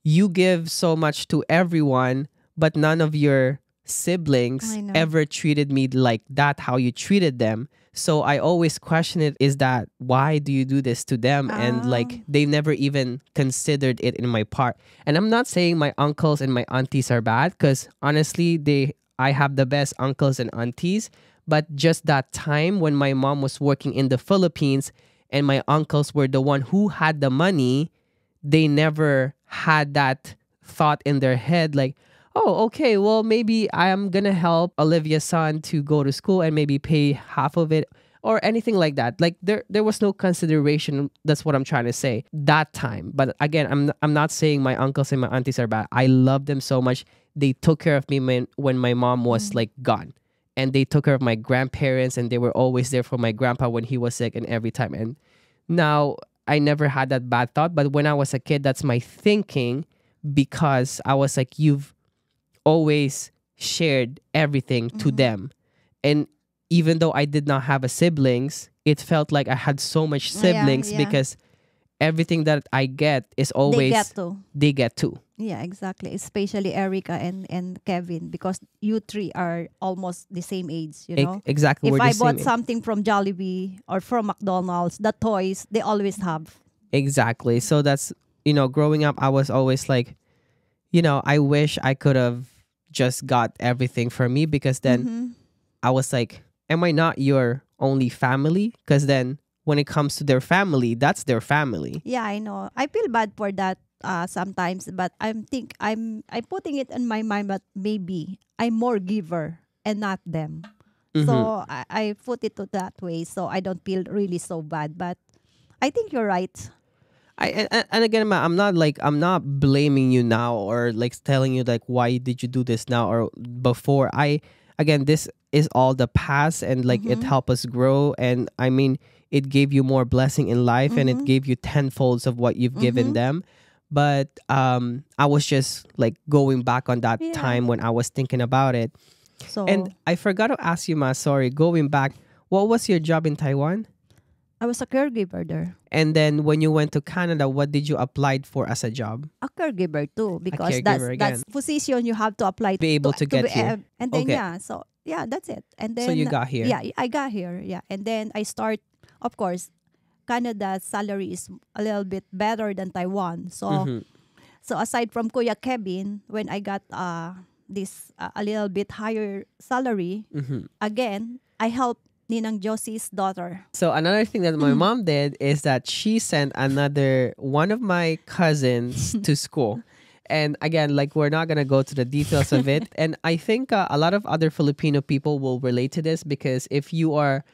you give so much to everyone, but none of your siblings
I know.
ever treated me like that, how you treated them. So I always question it, is that why do you do this to them? And like they never even considered it in my part. And I'm not saying my uncles and my aunties are bad, because honestly, I have the best uncles and aunties. But just that time when my mom was working in the Philippines and my uncles were the one who had the money, they never had that thought in their head like, oh, okay, well, maybe I am gonna help Olivia's son to go to school and maybe pay half of it or anything like that. Like there was no consideration. That's what I'm trying to say that time. But again, I'm not saying my uncles and my aunties are bad. I love them so much. They took care of me when my mom was like gone. And they took care of my grandparents, and they were always there for my grandpa when he was sick and every time. And now I never had that bad thought. But when I was a kid, that's my thinking, because I was like, you've always shared everything to them. And even though I did not have a siblings, it felt like I had so much siblings
yeah.
because everything that I get is
They
always
get to.
they get too.
Yeah, exactly. Especially Erica and Kevin, because you three are almost the same age, you know.
Exactly.
If
We're the
I
same
bought
age.
something from Jollibee or from McDonald's, the toys they always have.
Exactly. So that's, growing up, I was always like, I wish I could have just got everything for me, because then I was like, am I not your only family? Because then when it comes to their family, that's their family.
Yeah, I know. I feel bad for that sometimes, but I'm putting it in my mind, but maybe I'm more giver and not them. So I put it to that way, so I don't feel really so bad. But I think you're right.
And again, Ma, I'm not blaming you now or like telling you like why did you do this now or before. Again, this is all the past, and like it helped us grow, and I mean it gave you more blessing in life, and it gave you tenfolds of what you've given them. But I was just like going back on that
Yeah.
time when I was thinking about it.
So
And I forgot to ask you, Ma, sorry, going back, what was your job in Taiwan?
I was a caregiver there.
And then when you went to Canada, what did you apply for as a job?
A caregiver too, because
caregiver
that's position you have to apply
Be able to get
be,
here.
and then
Okay.
yeah, so yeah, that's it. And then
So you got here.
Yeah, I got here. Yeah, and then I start. Of course, Canada's salary is a little bit better than Taiwan. So so aside from Kuya Kevin, when I got this a little bit higher salary, again I helped Ninang Josie's daughter.
So another thing that my mom did is that she sent another one of my cousins to school. And again, like we're not going to go to the details of it. And I think a lot of other Filipino people will relate to this, because if you are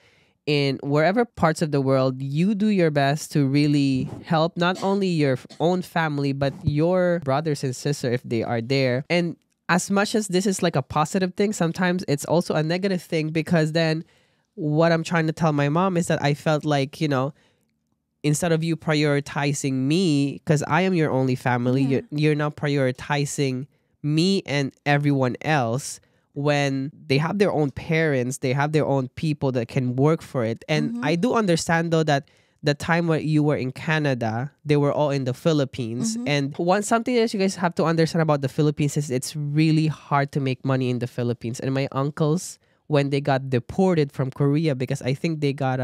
in wherever parts of the world, you do your best to really help not only your own family, but your brothers and sisters if they are there. And as much as this is like a positive thing, sometimes it's also a negative thing, because then what I'm trying to tell my mom is that I felt like, instead of you prioritizing me, because I am your only family, you're now prioritizing me and everyone else, when they have their own parents, they have their own people that can work for it. And I do understand though that the time where you were in Canada, they were all in the Philippines. And something that you guys have to understand about the Philippines is it's really hard to make money in the Philippines. And my uncles, when they got deported from Korea, because I think they got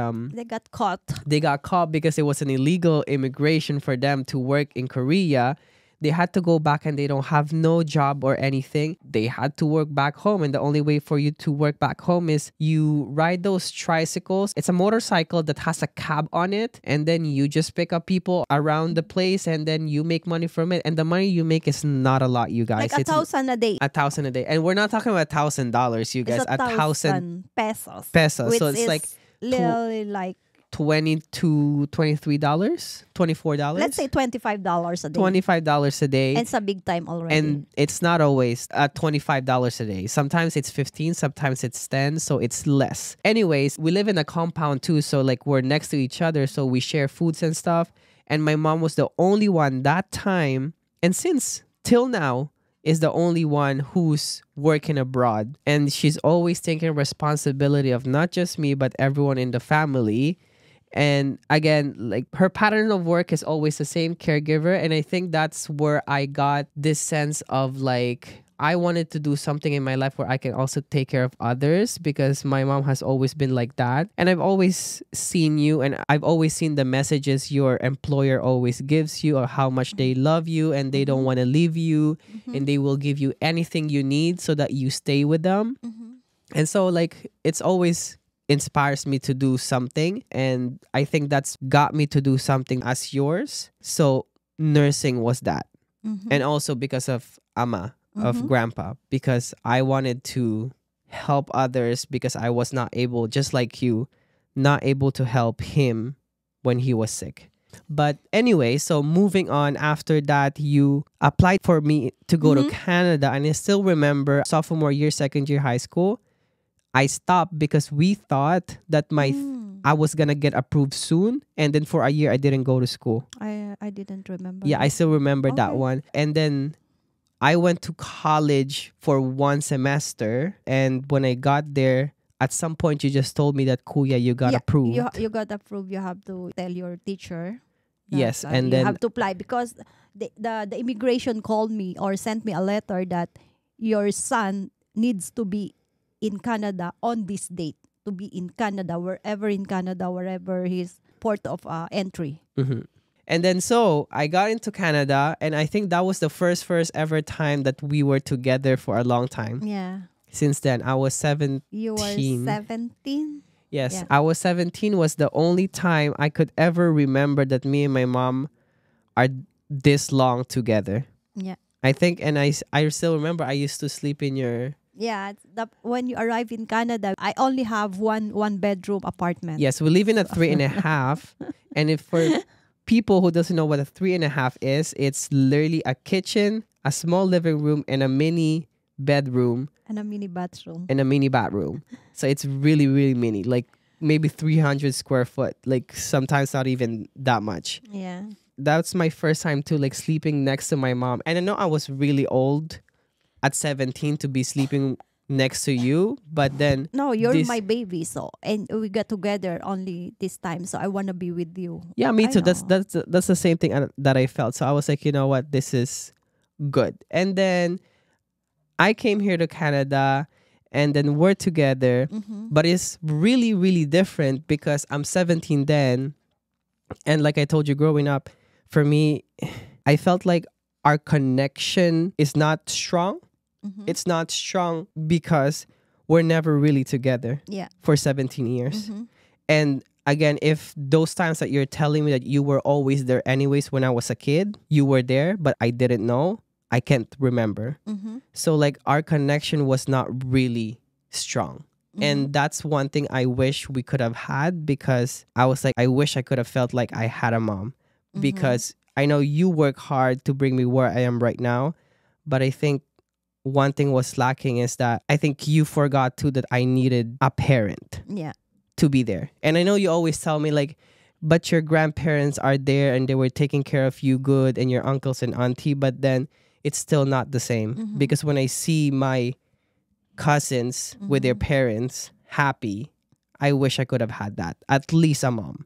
caught.
They got caught because it was an illegal immigration for them to work in Korea. They had to go back, and they don't have no job or anything. They had to work back home, and the only way for you to work back home is you ride those tricycles. It's a motorcycle that has a cab on it, and then you just pick up people around the place, and then you make money from it. And the money you make is not a lot, you guys.
Like 1,000 a day.
1,000 a day, and we're not talking about $1,000, you guys.
It's 1,000 pesos.
Pesos.
Which
So it's
is
like
literally like
$20 to $23, $24.
let's say $25 a day.
$25 a day.
And it's a big time already.
And it's not always $25 a day. Sometimes it's 15, sometimes it's 10, so it's less. Anyways, we live in a compound too, so like we're next to each other, so we share foods and stuff. And my mom was the only one that time, and since till now, is the only one who's working abroad. And she's always taking responsibility of not just me, but everyone in the family. And again, like her pattern of work is always the same, caregiver. And I think that's where I got this sense of like, I wanted to do something in my life where I can also take care of others, because my mom has always been like that. And I've always seen you, and I've always seen the messages your employer always gives you, or how much they love you and they don't want to leave you, and they will give you anything you need so that you stay with them. And so like, it's always inspires me to do something, and I think that's got me to do something as yours. So nursing was that. And also because of ama, of grandpa, because I wanted to help others, because I was not able, just like you, not able to help him when he was sick. But anyway, so moving on, after that, you applied for me to go to Canada. And I still remember sophomore year, second year high school, I stopped because we thought that I was gonna get approved soon, and then for a year I didn't go to school.
I didn't remember.
Yeah, I still remember that
Okay.
one. And then I went to college for 1 semester, and when I got there, at some point you just told me that Kuya, you got
Yeah,
approved.
you got approved. You have to tell your teacher that
Yes, and
you
then
have to apply, because the immigration called me or sent me a letter that your son needs to be in Canada on this date, to be in Canada, wherever his port of entry.
mhm. And then so I got into Canada, and I think that was the first ever time that we were together for a long time.
Yeah.
Since then, I was 17.
You were 17?
Yes,
Yeah.
I was 17 was the only time I could ever remember that me and my mom are this long together.
Yeah.
I think, and I still remember I used to sleep in your...
Yeah, when you arrive in Canada, I only have one bedroom apartment.
Yes, we live in a 3.5. And if for people who doesn't know what a 3.5 is, it's literally a kitchen, a small living room, and a mini bedroom
And a mini bathroom.
and a mini bathroom. So it's really, really mini, like maybe 300 square foot, like sometimes not even that much.
Yeah.
That's my first time too, like sleeping next to my mom. And I know I was really old at 17 to be sleeping next to you, but then
No, you're
this...
my baby, so and we got together only this time, so I wanna be with you.
Yeah, me
I
too.
know.
That's the same thing that I felt. So I was like, you know what, this is good. And then I came here to Canada, and then we're together.
Mm-hmm.
But it's really, really different because I'm 17 then, and like I told you, growing up, for me, I felt like our connection is not strong.
Mm-hmm.
It's not strong because we're never really together
Yeah.
for 17 years.
Mm-hmm.
And again, if those times that you're telling me that you were always there anyways when I was a kid, you were there, but I didn't know, I can't remember.
Mm-hmm.
So like our connection was not really strong. And that's one thing I wish we could have had, because I was like, I wish I could have felt like I had a mom, because I know you work hard to bring me where I am right now. But I think one thing was lacking is that I think you forgot too that I needed a parent
Yeah.
to be there. And I know you always tell me like, but your grandparents are there and they were taking care of you good, and your uncles and auntie, but then it's still not the same. Because when I see my cousins with their parents happy, I wish I could have had that, at least a mom.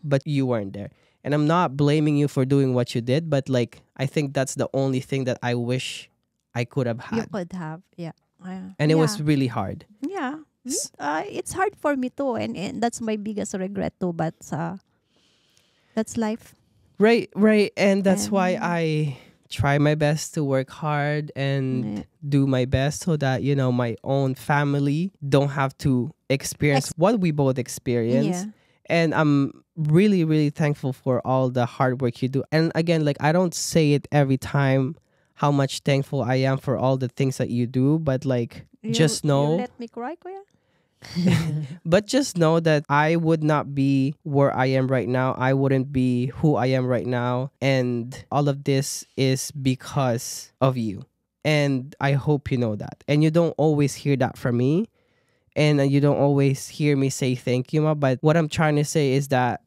But you weren't there. And I'm not blaming you for doing what you did, but like I think that's the only thing that I wish I could have
You
had.
could have. Yeah.
And it was really hard.
Yeah. It's hard for me too, and that's my biggest regret too. But that's life.
Right. And that's why I try my best to work hard and do my best so that, you know, my own family don't have to experience what we both experience.
Yeah.
And I'm really, really thankful for all the hard work you do. And again, like I don't say it every time how much thankful I am for all the things that you do, but like just know...
You let me cry, Kuya?
But just know that I would not be where I am right now. I wouldn't be who I am right now. And all of this is because of you. And I hope you know that. And you don't always hear that from me. And you don't always hear me say thank you, Ma. But what I'm trying to say is that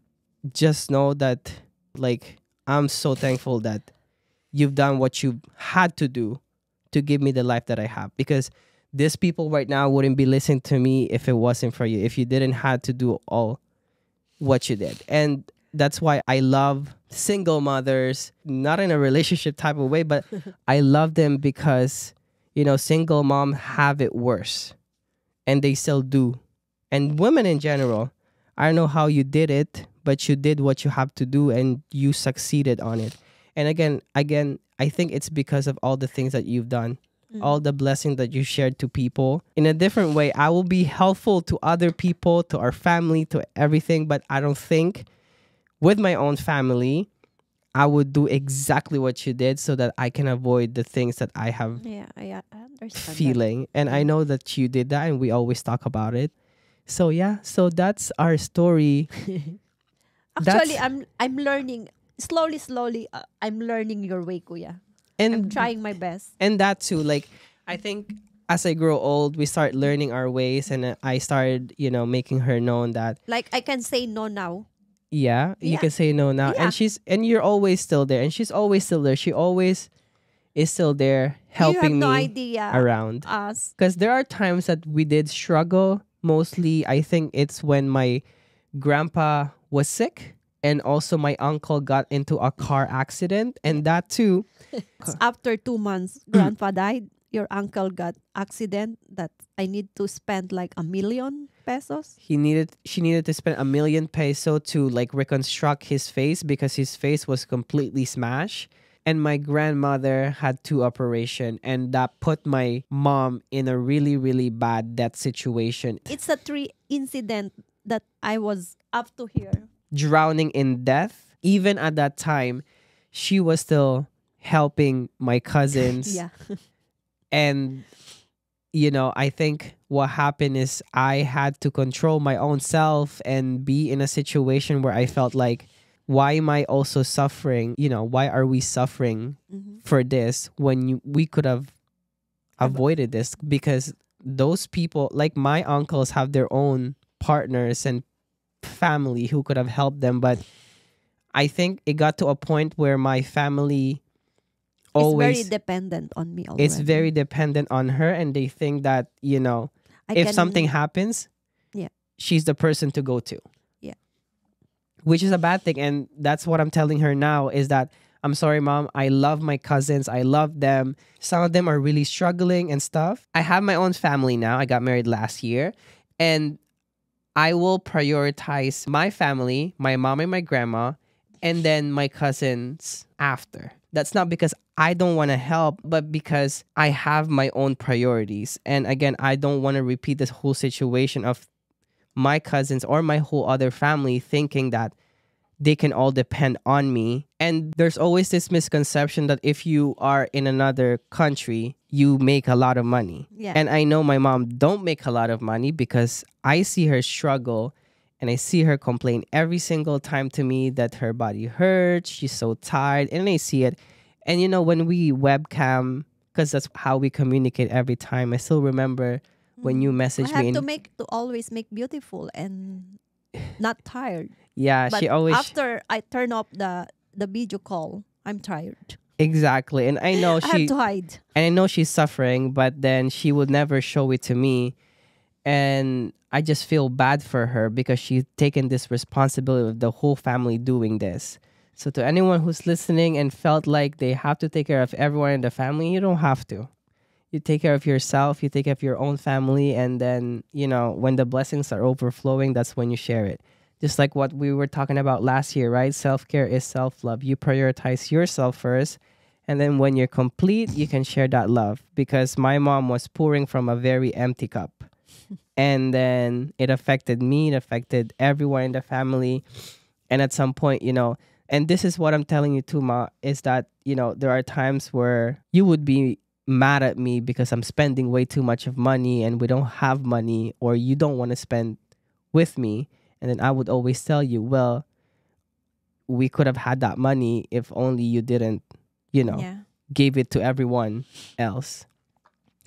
just know that, like, I'm so thankful that you've done what you had to do to give me the life that I have. Because these people right now wouldn't be listening to me if it wasn't for you, if you didn't have to do all what you did. And that's why I love single mothers, not in a relationship type of way, but I love them because, you know, single mom have it worse. And they still do. And women in general, I don't know how you did it, but you did what you have to do and you succeeded on it. And again, I think it's because of all the things that you've done. All the blessings that you shared to people in a different way. I will be helpful to other people, to our family, to everything. But I don't think with my own family, I would do exactly what you did so that I can avoid the things that I have
I understand
feeling. And I know that you did that and we always talk about it. So yeah, so that's our story.
Actually, I'm learning slowly. I'm learning your way, Kuya.
And
I'm trying my best.
And that too, like, I think as I grow old, we start learning our ways, and I started, you know, making her known that,
Like, I can say no now.
you can say no now.
Yeah.
And you're always still there, and she's always still there. She always is still there
You have
helping
no
me
idea
around.
us.
Because there are times that we did struggle. Mostly, I think it's when my grandpa was sick and also my uncle got into a car accident. And that too,
After 2 months, grandpa died. Your uncle got accident that I need to spend like 1,000,000 pesos.
she needed to spend 1,000,000 peso to like reconstruct his face because his face was completely smashed. And my grandmother had 2 operations, and that put my mom in a really, really bad death situation.
It's a 3 incident that I was up to here.
Drowning in death. Even at that time, she was still helping my cousins.
Yeah.
And, I think what happened is I had to control my own self and be in a situation where I felt like, why am I also suffering? Why are we suffering for this when we could have avoided this? Because those people, like my uncles, have their own partners and family who could have helped them. But I think it got to a point where my family
It's very
always
dependent on me already.
it's very dependent on her, and they think that
I
if
can-
something happens,
Yeah.
she's the person to go to.
Yeah.
Which is a bad thing. And that's what I'm telling her now is that, I'm sorry, Mom. I love my cousins. I love them. Some of them are really struggling and stuff. I have my own family now. I got married last year. And I will prioritize my family, my mom and my grandma, and then my cousins after. That's not because I don't want to help, but because I have my own priorities. And again, I don't want to repeat this whole situation of my cousins or my whole other family thinking that they can all depend on me. And there's always this misconception that if you are in another country, you make a lot of money.
Yeah.
And I know my mom don't make a lot of money because I see her struggle and I see her complain every single time to me that her body hurts, she's so tired, and I see it. And when we webcam, because that's how we communicate every time, I still remember when you message
I
me.
have to always make beautiful and not tired.
Yeah,
But
she always
after I turn off the video call, I'm tired.
exactly. And I know
I have to hide.
and I know she's suffering, but then she would never show it to me. And I just feel bad for her because she's taken this responsibility of the whole family doing this. So to anyone who's listening and felt like they have to take care of everyone in the family, you don't have to. You take care of yourself, you take care of your own family, and then, when the blessings are overflowing, that's when you share it. Just like what we were talking about last year, right? Self-care is self-love. You prioritize yourself first, and then when you're complete, you can share that love. Because my mom was pouring from a very empty cup. And then it affected me, it affected everyone in the family. And at some point, and this is what I'm telling you too, Ma, is that, there are times where you would be mad at me because I'm spending way too much of money and we don't have money, or you don't want to spend with me. And then I would always tell you, well, we could have had that money if only you didn't,
Yeah.
give it to everyone else.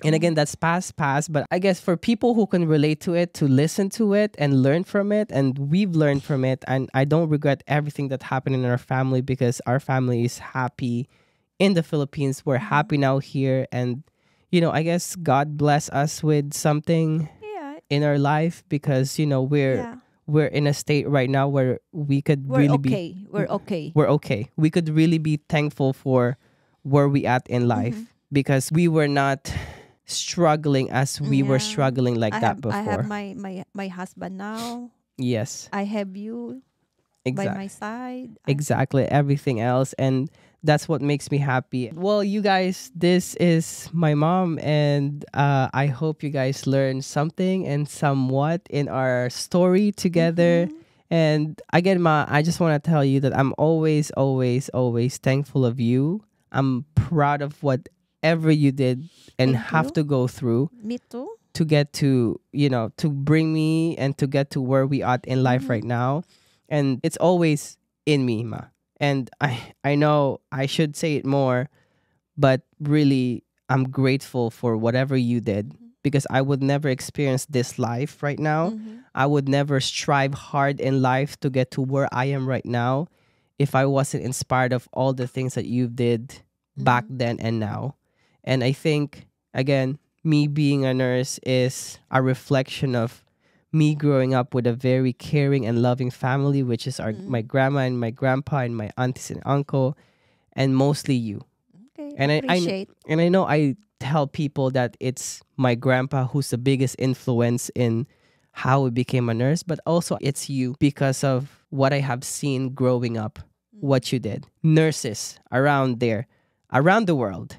And again, that's past. But I guess for people who can relate to it, to listen to it and learn from it, and we've learned from it, and I don't regret everything that happened in our family because our family is happy in the Philippines. We're happy now here. And, I guess God bless us with something
Yeah.
in our life because, we're in a state right now where we could
We're
really
okay. We're okay.
we're okay. We could really be thankful for where we at in life because we were not struggling as we were
Yeah.
struggling like that before.
I have my husband now.
Yes,
I have you by
exactly.
my side.
Exactly, everything else. And that's what makes me happy. Well, you guys, this is my mom, and I hope you guys learned something and somewhat in our story together. And again, Ma, I just want to tell you that I'm always, always, always thankful of you. I'm proud of whatever you did and
Thank
have
you.
to go through
Me too.
to get to, to bring me and to get to where we are in life right now. And it's always in me, Ma. And I know I should say it more, but really, I'm grateful for whatever you did because I would never experience this life right now. I would never strive hard in life to get to where I am right now if I wasn't inspired of all the things that you did back then and now. And I think, again, me being a nurse is a reflection of me growing up with a very caring and loving family, which is my grandma and my grandpa and my aunties and uncle, and mostly you.
Okay,
And
appreciate.
I know I tell people that it's my grandpa who's the biggest influence in how I became a nurse, but also it's you because of what I have seen growing up, what you did. Nurses around there, around the world,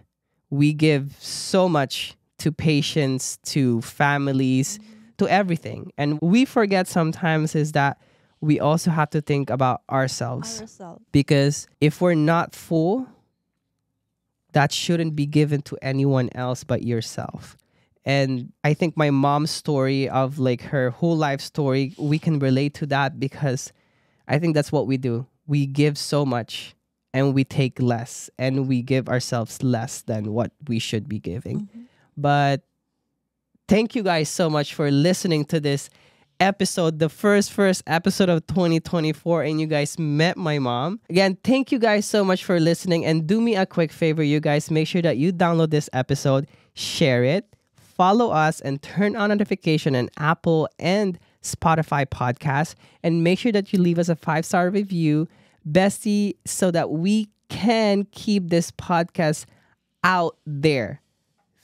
we give so much to patients, to families, to everything. And we forget sometimes is that we also have to think about ourselves.
Ourselves.
Because if we're not full, that shouldn't be given to anyone else but yourself. And I think my mom's story of like her whole life story, we can relate to that because I think that's what we do. We give so much and we take less and we give ourselves less than what we should be giving. But thank you guys so much for listening to this episode, the first episode of 2024, and you guys met my mom. Again, thank you guys so much for listening, and do me a quick favor, you guys, make sure that you download this episode, share it, follow us, and turn on notification on Apple and Spotify podcasts, and make sure that you leave us a 5-star review, bestie, so that we can keep this podcast out there.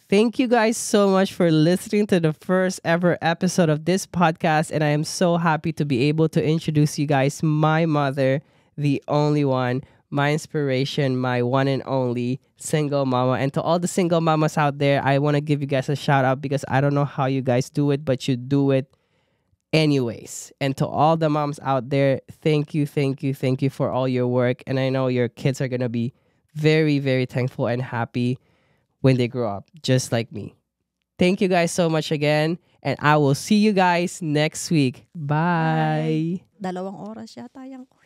Thank you guys so much for listening to the first ever episode of this podcast. And I am so happy to be able to introduce you guys my mother, the only one, my inspiration, my one and only single mama. And to all the single mamas out there, I want to give you guys a shout out because I don't know how you guys do it, but you do it anyways. And to all the moms out there, thank you for all your work. And I know your kids are going to be very, very thankful and happy when they grow up, just like me. Thank you guys so much again, and I will see you guys next week. Bye!
Dalawang oras yata yan ko.